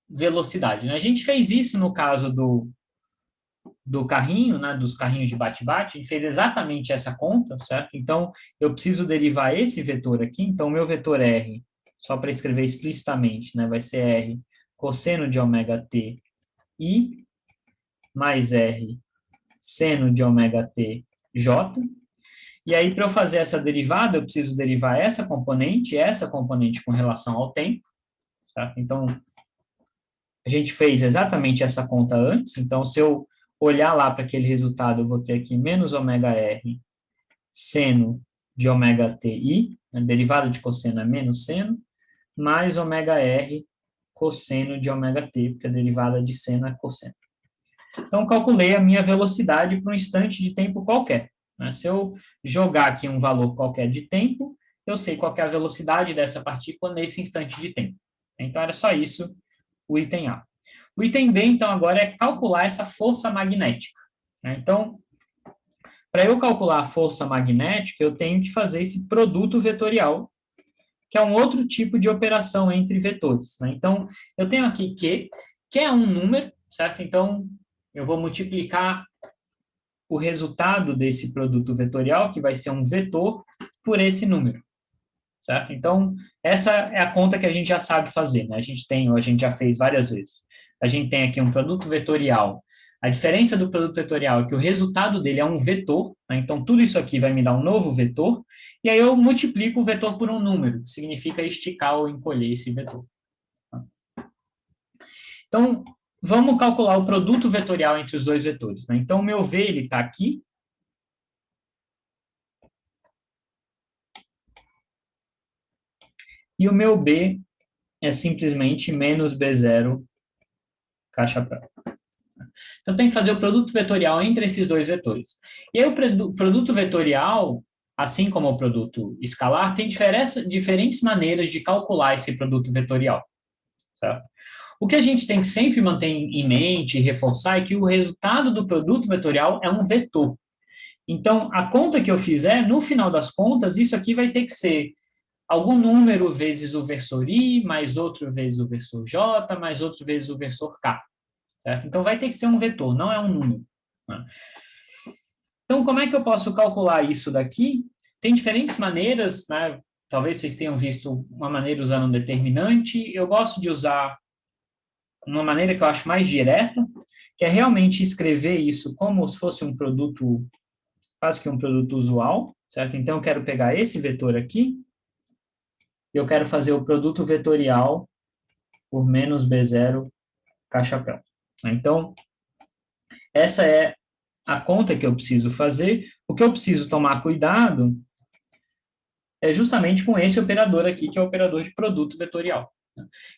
velocidade, né? A gente fez isso no caso do carrinho, né, dos carrinhos de bate-bate, a gente fez exatamente essa conta, certo? Então, eu preciso derivar esse vetor aqui, então, o meu vetor R, só para escrever explicitamente, né, vai ser R cosseno de ômega t I mais R seno de ômega t J. E aí, para eu fazer essa derivada, eu preciso derivar essa componente com relação ao tempo, certo? Então, a gente fez exatamente essa conta antes, então, se eu olhar lá para aquele resultado, eu vou ter aqui menos ômega R seno de ômega ti, a derivada de cosseno é menos seno, mais ômega R cosseno de ômega t, porque a derivada de seno é cosseno. Então, calculei a minha velocidade para um instante de tempo qualquer, né? Se eu jogar aqui um valor qualquer de tempo, eu sei qual é a velocidade dessa partícula nesse instante de tempo. Então, era só isso o item A. O item B, então, agora é calcular essa força magnética, né? Então, para eu calcular a força magnética, eu tenho que fazer esse produto vetorial, que é um outro tipo de operação entre vetores, né? Então, eu tenho aqui Q, que é um número, certo? Então, eu vou multiplicar o resultado desse produto vetorial, que vai ser um vetor, por esse número, certo? Então, essa é a conta que a gente já sabe fazer, né? A gente já fez várias vezes. A gente tem aqui um produto vetorial. A diferença do produto vetorial é que o resultado dele é um vetor, né? Então, tudo isso aqui vai me dar um novo vetor, e aí eu multiplico o vetor por um número, que significa esticar ou encolher esse vetor. Então, vamos calcular o produto vetorial entre os dois vetores, né? Então, o meu V, ele está aqui. E o meu B é simplesmente menos B0 caixa prata. Então, tem que fazer o produto vetorial entre esses dois vetores. E aí, o produto vetorial, assim como o produto escalar, tem diferentes maneiras de calcular esse produto vetorial, certo? O que a gente tem que sempre manter em mente e reforçar é que o resultado do produto vetorial é um vetor. Então, a conta que eu fizer, no final das contas, isso aqui vai ter que ser algum número vezes o versor i, mais outro vezes o versor j, mais outro vezes o versor k. Certo? Então, vai ter que ser um vetor, não é um número. Né? Então, como é que eu posso calcular isso daqui? Tem diferentes maneiras, né? Talvez vocês tenham visto uma maneira usando um determinante. Eu gosto de usar uma maneira que eu acho mais direta, que é realmente escrever isso como se fosse um produto, quase que um produto usual, certo? Então, eu quero pegar esse vetor aqui, eu quero fazer o produto vetorial por menos B0 K chapéu. Então, essa é a conta que eu preciso fazer. O que eu preciso tomar cuidado é justamente com esse operador aqui, que é o operador de produto vetorial.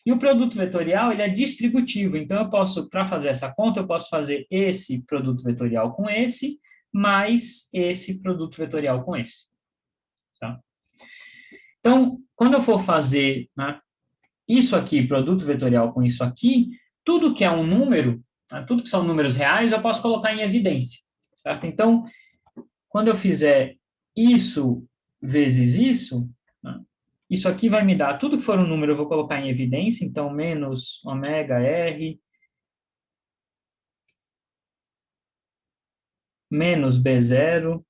E o produto vetorial, ele é distributivo, então eu posso, para fazer essa conta, eu posso fazer esse produto vetorial com esse, mais esse produto vetorial com esse. Tá? Então, quando eu for fazer, né, isso aqui, produto vetorial com isso aqui, tudo que é um número, né, tudo que são números reais, eu posso colocar em evidência. Certo? Então, quando eu fizer isso vezes isso, né, isso aqui vai me dar, tudo que for um número eu vou colocar em evidência, então menos ômega R menos B0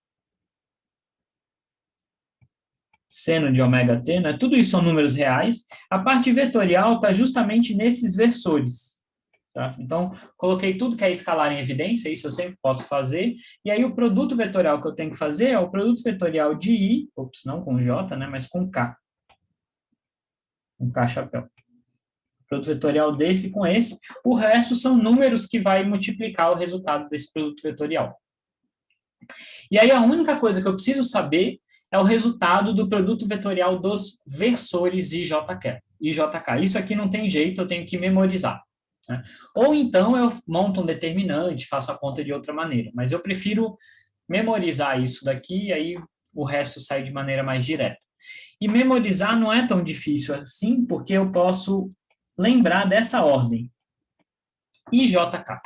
seno de ômega t, né? Tudo isso são números reais. A parte vetorial está justamente nesses versores. Tá? Então, coloquei tudo que é escalar em evidência, isso eu sempre posso fazer. E aí, o produto vetorial que eu tenho que fazer é o produto vetorial de I, não com J, né, mas com K. Com K chapéu. Produto vetorial desse com esse. O resto são números que vai multiplicar o resultado desse produto vetorial. E aí, a única coisa que eu preciso saber é o resultado do produto vetorial dos versores IJK. Isso aqui não tem jeito, eu tenho que memorizar. Né? Ou então eu monto um determinante, faço a conta de outra maneira. Mas eu prefiro memorizar isso daqui, e aí o resto sai de maneira mais direta. E memorizar não é tão difícil assim, porque eu posso lembrar dessa ordem. IJK.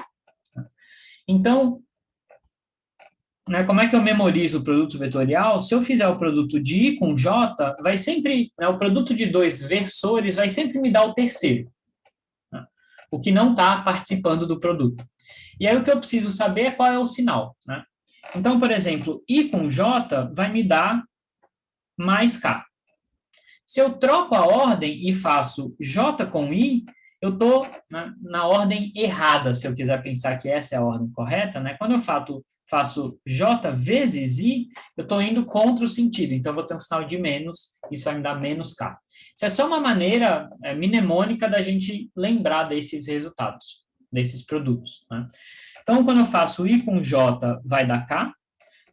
Então, né, como é que eu memorizo o produto vetorial? Se eu fizer o produto de I com J, vai sempre, né, o produto de dois versores vai sempre me dar o terceiro, né, o que não está participando do produto. E aí o que eu preciso saber é qual é o sinal. Né? Então, por exemplo, I com J vai me dar mais K. Se eu troco a ordem e faço J com I, eu estou na ordem errada, se eu quiser pensar que essa é a ordem correta. Né? Quando eu faço J vezes I, eu estou indo contra o sentido. Então, eu vou ter um sinal de menos, isso vai me dar menos K. Isso é só uma maneira mnemônica da gente lembrar desses resultados, desses produtos. Né? Então, quando eu faço I com J, vai dar K.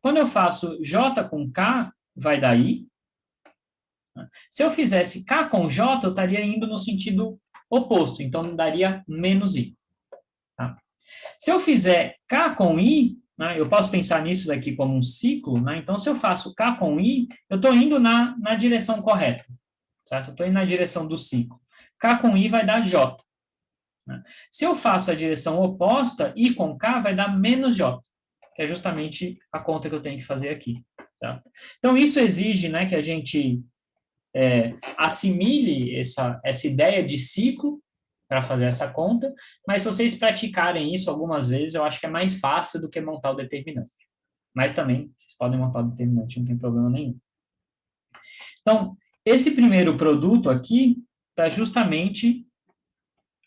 Quando eu faço J com K, vai dar I. Se eu fizesse K com J, eu estaria indo no sentido oposto, então daria menos I. Tá? Se eu fizer K com I, né, eu posso pensar nisso daqui como um ciclo, né? Então, se eu faço K com I, eu estou indo na direção correta, certo? Eu estou indo na direção do ciclo. K com I vai dar J. Né? Se eu faço a direção oposta, I com K vai dar menos J, que é justamente a conta que eu tenho que fazer aqui. Tá? Então, isso exige, né, que a gente assimile essa ideia de ciclo para fazer essa conta, mas se vocês praticarem isso algumas vezes, eu acho que é mais fácil do que montar o determinante. Mas também, vocês podem montar o determinante, não tem problema nenhum. Então, esse primeiro produto aqui está justamente,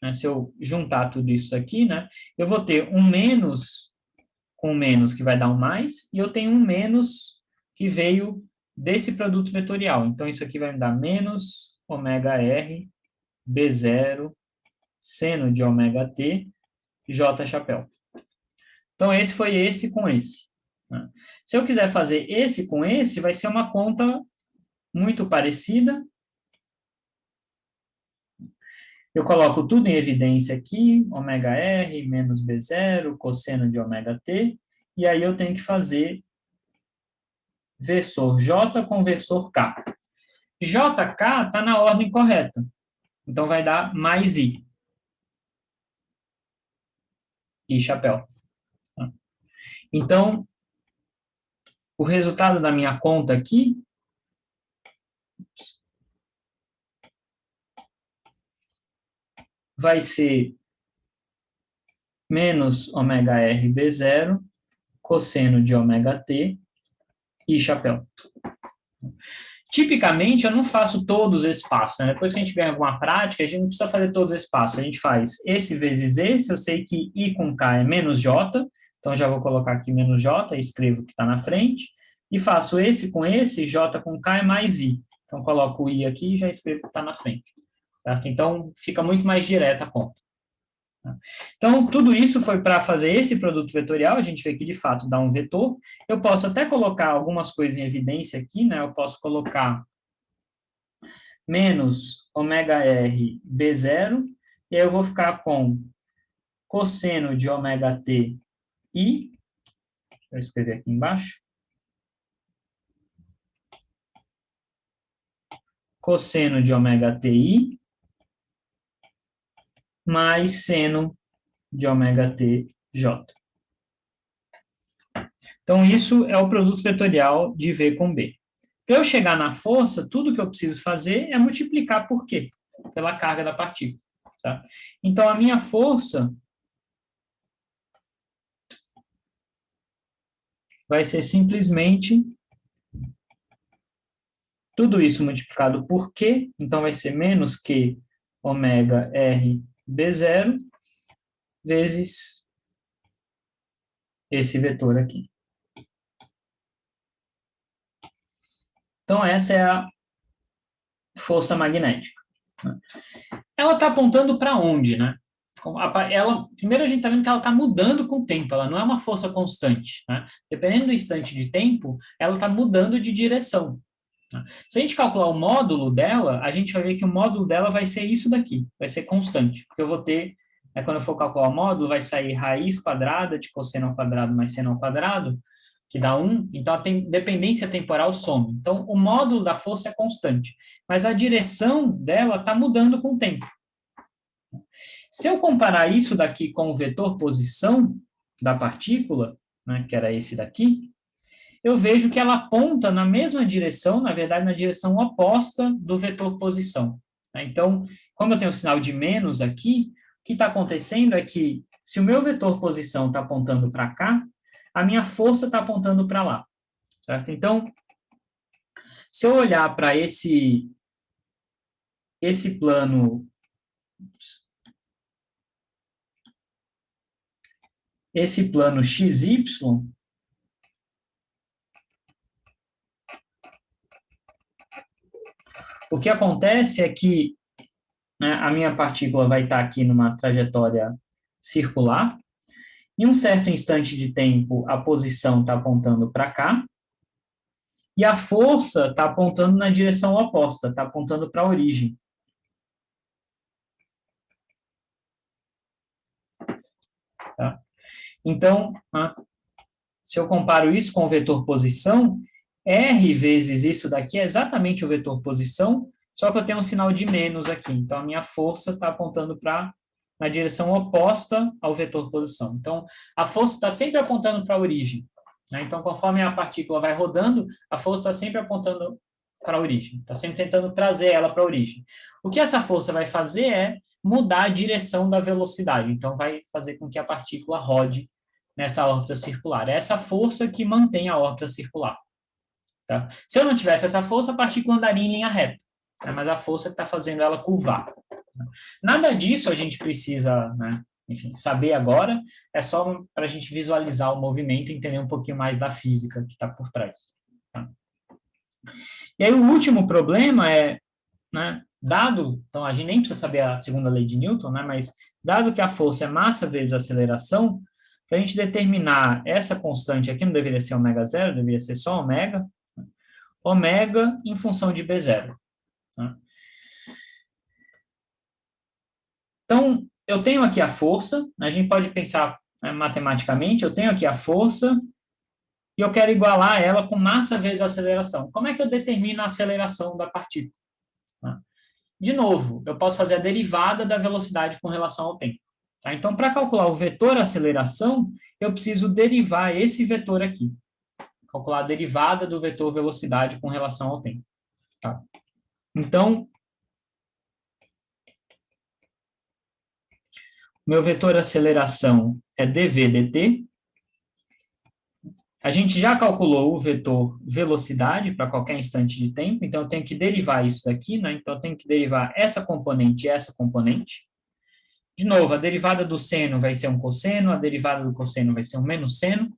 né, se eu juntar tudo isso aqui, né, eu vou ter um menos com menos que vai dar um mais, e eu tenho um menos que veio desse produto vetorial. Então, isso aqui vai me dar menos ômega R, B0, seno de ômega T, J chapéu. Então, esse foi esse com esse. Né? Se eu quiser fazer esse com esse, vai ser uma conta muito parecida. Eu coloco tudo em evidência aqui, ômega R menos B0, cosseno de ômega T, e aí eu tenho que fazer versor J com versor K. JK está na ordem correta. Então, vai dar mais I. I chapéu. Então, o resultado da minha conta aqui vai ser menos ômega R B0, cosseno de ômega T e chapéu. Tipicamente, eu não faço todos esses passos, né? Depois que a gente ganha alguma prática, a gente não precisa fazer todos esses passos. A gente faz esse vezes esse, eu sei que I com K é menos J, então já vou colocar aqui menos J, escrevo o que está na frente, e faço esse com esse, J com K é mais I. Então, coloco o I aqui e já escrevo o que está na frente. Certo? Então, fica muito mais direta a conta. Então, tudo isso foi para fazer esse produto vetorial, a gente vê que, de fato, dá um vetor. Eu posso até colocar algumas coisas em evidência aqui, né? Eu posso colocar menos ômega R B0, e aí eu vou ficar com cosseno de ômega T I, vou escrever aqui embaixo, cosseno de ômega TI mais seno de ômega TJ. Então, isso é o produto vetorial de V com B. Para eu chegar na força, tudo que eu preciso fazer é multiplicar por quê? Pela carga da partícula. Tá? Então, a minha força vai ser simplesmente tudo isso multiplicado por Q, então vai ser menos Q ômega R B0 vezes esse vetor aqui. Então, essa é a força magnética. Ela está apontando para onde, né? Primeiro, a gente está vendo que ela está mudando com o tempo, ela não é uma força constante. Né? Dependendo do instante de tempo, ela está mudando de direção. Né? Se a gente calcular o módulo dela, a gente vai ver que o módulo dela vai ser isso daqui, vai ser constante, porque eu vou ter, quando eu for calcular o módulo, vai sair raiz quadrada de cosseno ao quadrado mais seno ao quadrado, que dá 1, então a dependência temporal some. Então, o módulo da força é constante, mas a direção dela está mudando com o tempo. Se eu comparar isso daqui com o vetor posição da partícula, né, que era esse daqui, eu vejo que ela aponta na mesma direção, na verdade, na direção oposta do vetor posição. Né? Então, como eu tenho o sinal de menos aqui, o que está acontecendo é que, se o meu vetor posição está apontando para cá, a minha força está apontando para lá. Certo? Então, se eu olhar para esse plano, XY, o que acontece é que, né, a minha partícula vai estar aqui numa trajetória circular. Em um certo instante de tempo, a posição está apontando para cá, e a força está apontando na direção oposta, está apontando para a origem. Tá? Então, se eu comparo isso com o vetor posição, R vezes isso daqui é exatamente o vetor posição, só que eu tenho um sinal de menos aqui. Então, a minha força está apontando na direção oposta ao vetor posição. Então, a força está sempre apontando para a origem. Né? Então, conforme a partícula vai rodando, a força está sempre apontando para a origem. Está sempre tentando trazer ela para a origem. O que essa força vai fazer é mudar a direção da velocidade. Então, vai fazer com que a partícula rode nessa órbita circular. É essa força que mantém a órbita circular. Tá? Se eu não tivesse essa força, a partícula andaria em linha reta. Né? Mas a força que está fazendo ela curvar. Nada disso a gente precisa, né, enfim, saber agora, é só para a gente visualizar o movimento e entender um pouquinho mais da física que está por trás. Tá? E aí o último problema é, né, dado, então a gente nem precisa saber a segunda lei de Newton, né, mas dado que a força é massa vezes aceleração, para a gente determinar essa constante aqui, não deveria ser ômega zero, deveria ser só ômega, ômega em função de B0. Tá? Então, eu tenho aqui a força, a gente pode pensar, né, matematicamente, eu tenho aqui a força e eu quero igualar ela com massa vezes aceleração. Como é que eu determino a aceleração da partícula? Tá? De novo, eu posso fazer a derivada da velocidade com relação ao tempo. Tá? Então, para calcular o vetor aceleração, eu preciso derivar esse vetor aqui. Calcular a derivada do vetor velocidade com relação ao tempo. Tá? Então, Meu vetor aceleração é dv dt. A gente já calculou o vetor velocidade para qualquer instante de tempo, então eu tenho que derivar isso daqui, né? Então eu tenho que derivar essa componente e essa componente. De novo, a derivada do seno vai ser um cosseno, a derivada do cosseno vai ser um menos seno.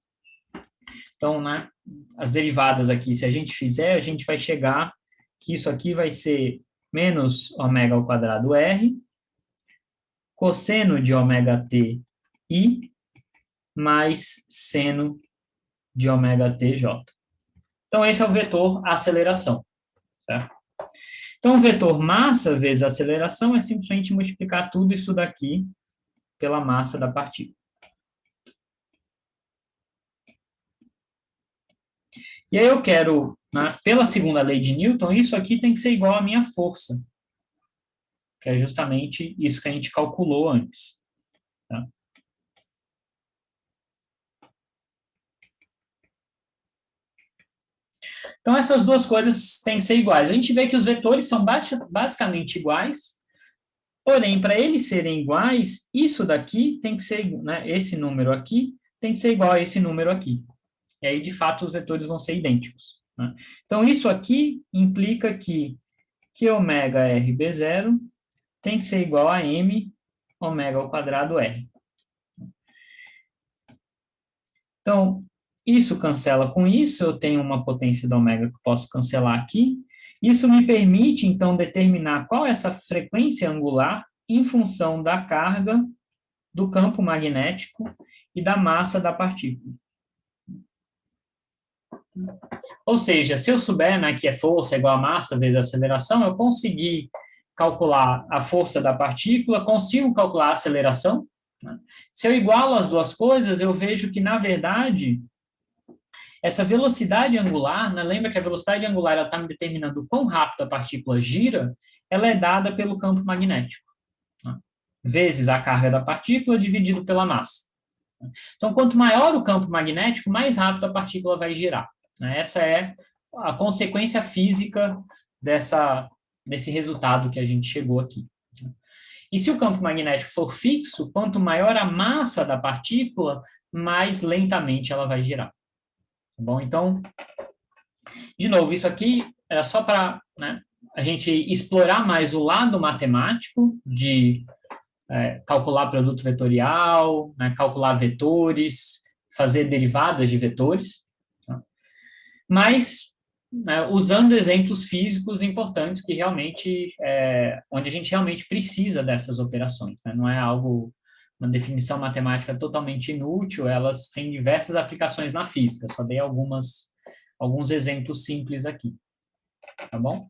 Então, né, as derivadas aqui, se a gente fizer, a gente vai chegar que isso aqui vai ser menos ômega ao quadrado r, cosseno de ômega t i, mais seno de ômega t j. Então, esse é o vetor aceleração, certo? Então, o vetor massa vezes aceleração é simplesmente multiplicar tudo isso daqui pela massa da partícula. E aí eu quero, né, pela segunda lei de Newton, isso aqui tem que ser igual à minha força, que é justamente isso que a gente calculou antes. Tá? Então, essas duas coisas têm que ser iguais. A gente vê que os vetores são basicamente iguais, porém, para eles serem iguais, isso daqui tem que ser, né, esse número aqui tem que ser igual a esse número aqui. E aí, de fato, os vetores vão ser idênticos. Né? Então, isso aqui implica que ômega RB0 tem que ser igual a m ômega ao quadrado r. Então, isso cancela com isso, eu tenho uma potência da ômega que eu posso cancelar aqui. Isso me permite, então, determinar qual é essa frequência angular em função da carga, do campo magnético e da massa da partícula. Ou seja, se eu souber, né, que é força igual a massa vezes a aceleração, eu consegui calcular a força da partícula, consigo calcular a aceleração. Né? Se eu igualo as duas coisas, eu vejo que, na verdade, essa velocidade angular, né, lembra que a velocidade angular está me determinando o quão rápido a partícula gira, ela é dada pelo campo magnético, né, vezes a carga da partícula dividido pela massa. Então, quanto maior o campo magnético, mais rápido a partícula vai girar. Né? Essa é a consequência física desse resultado que a gente chegou aqui. E se o campo magnético for fixo, quanto maior a massa da partícula, mais lentamente ela vai girar. Tá bom? Então, de novo, isso aqui era só para, né, a gente explorar mais o lado matemático de calcular produto vetorial, né, calcular vetores, fazer derivadas de vetores, tá? Mas né, usando exemplos físicos importantes que realmente, onde a gente realmente precisa dessas operações, né? Não é algo, uma definição matemática totalmente inútil, elas têm diversas aplicações na física, só dei alguns exemplos simples aqui, tá bom?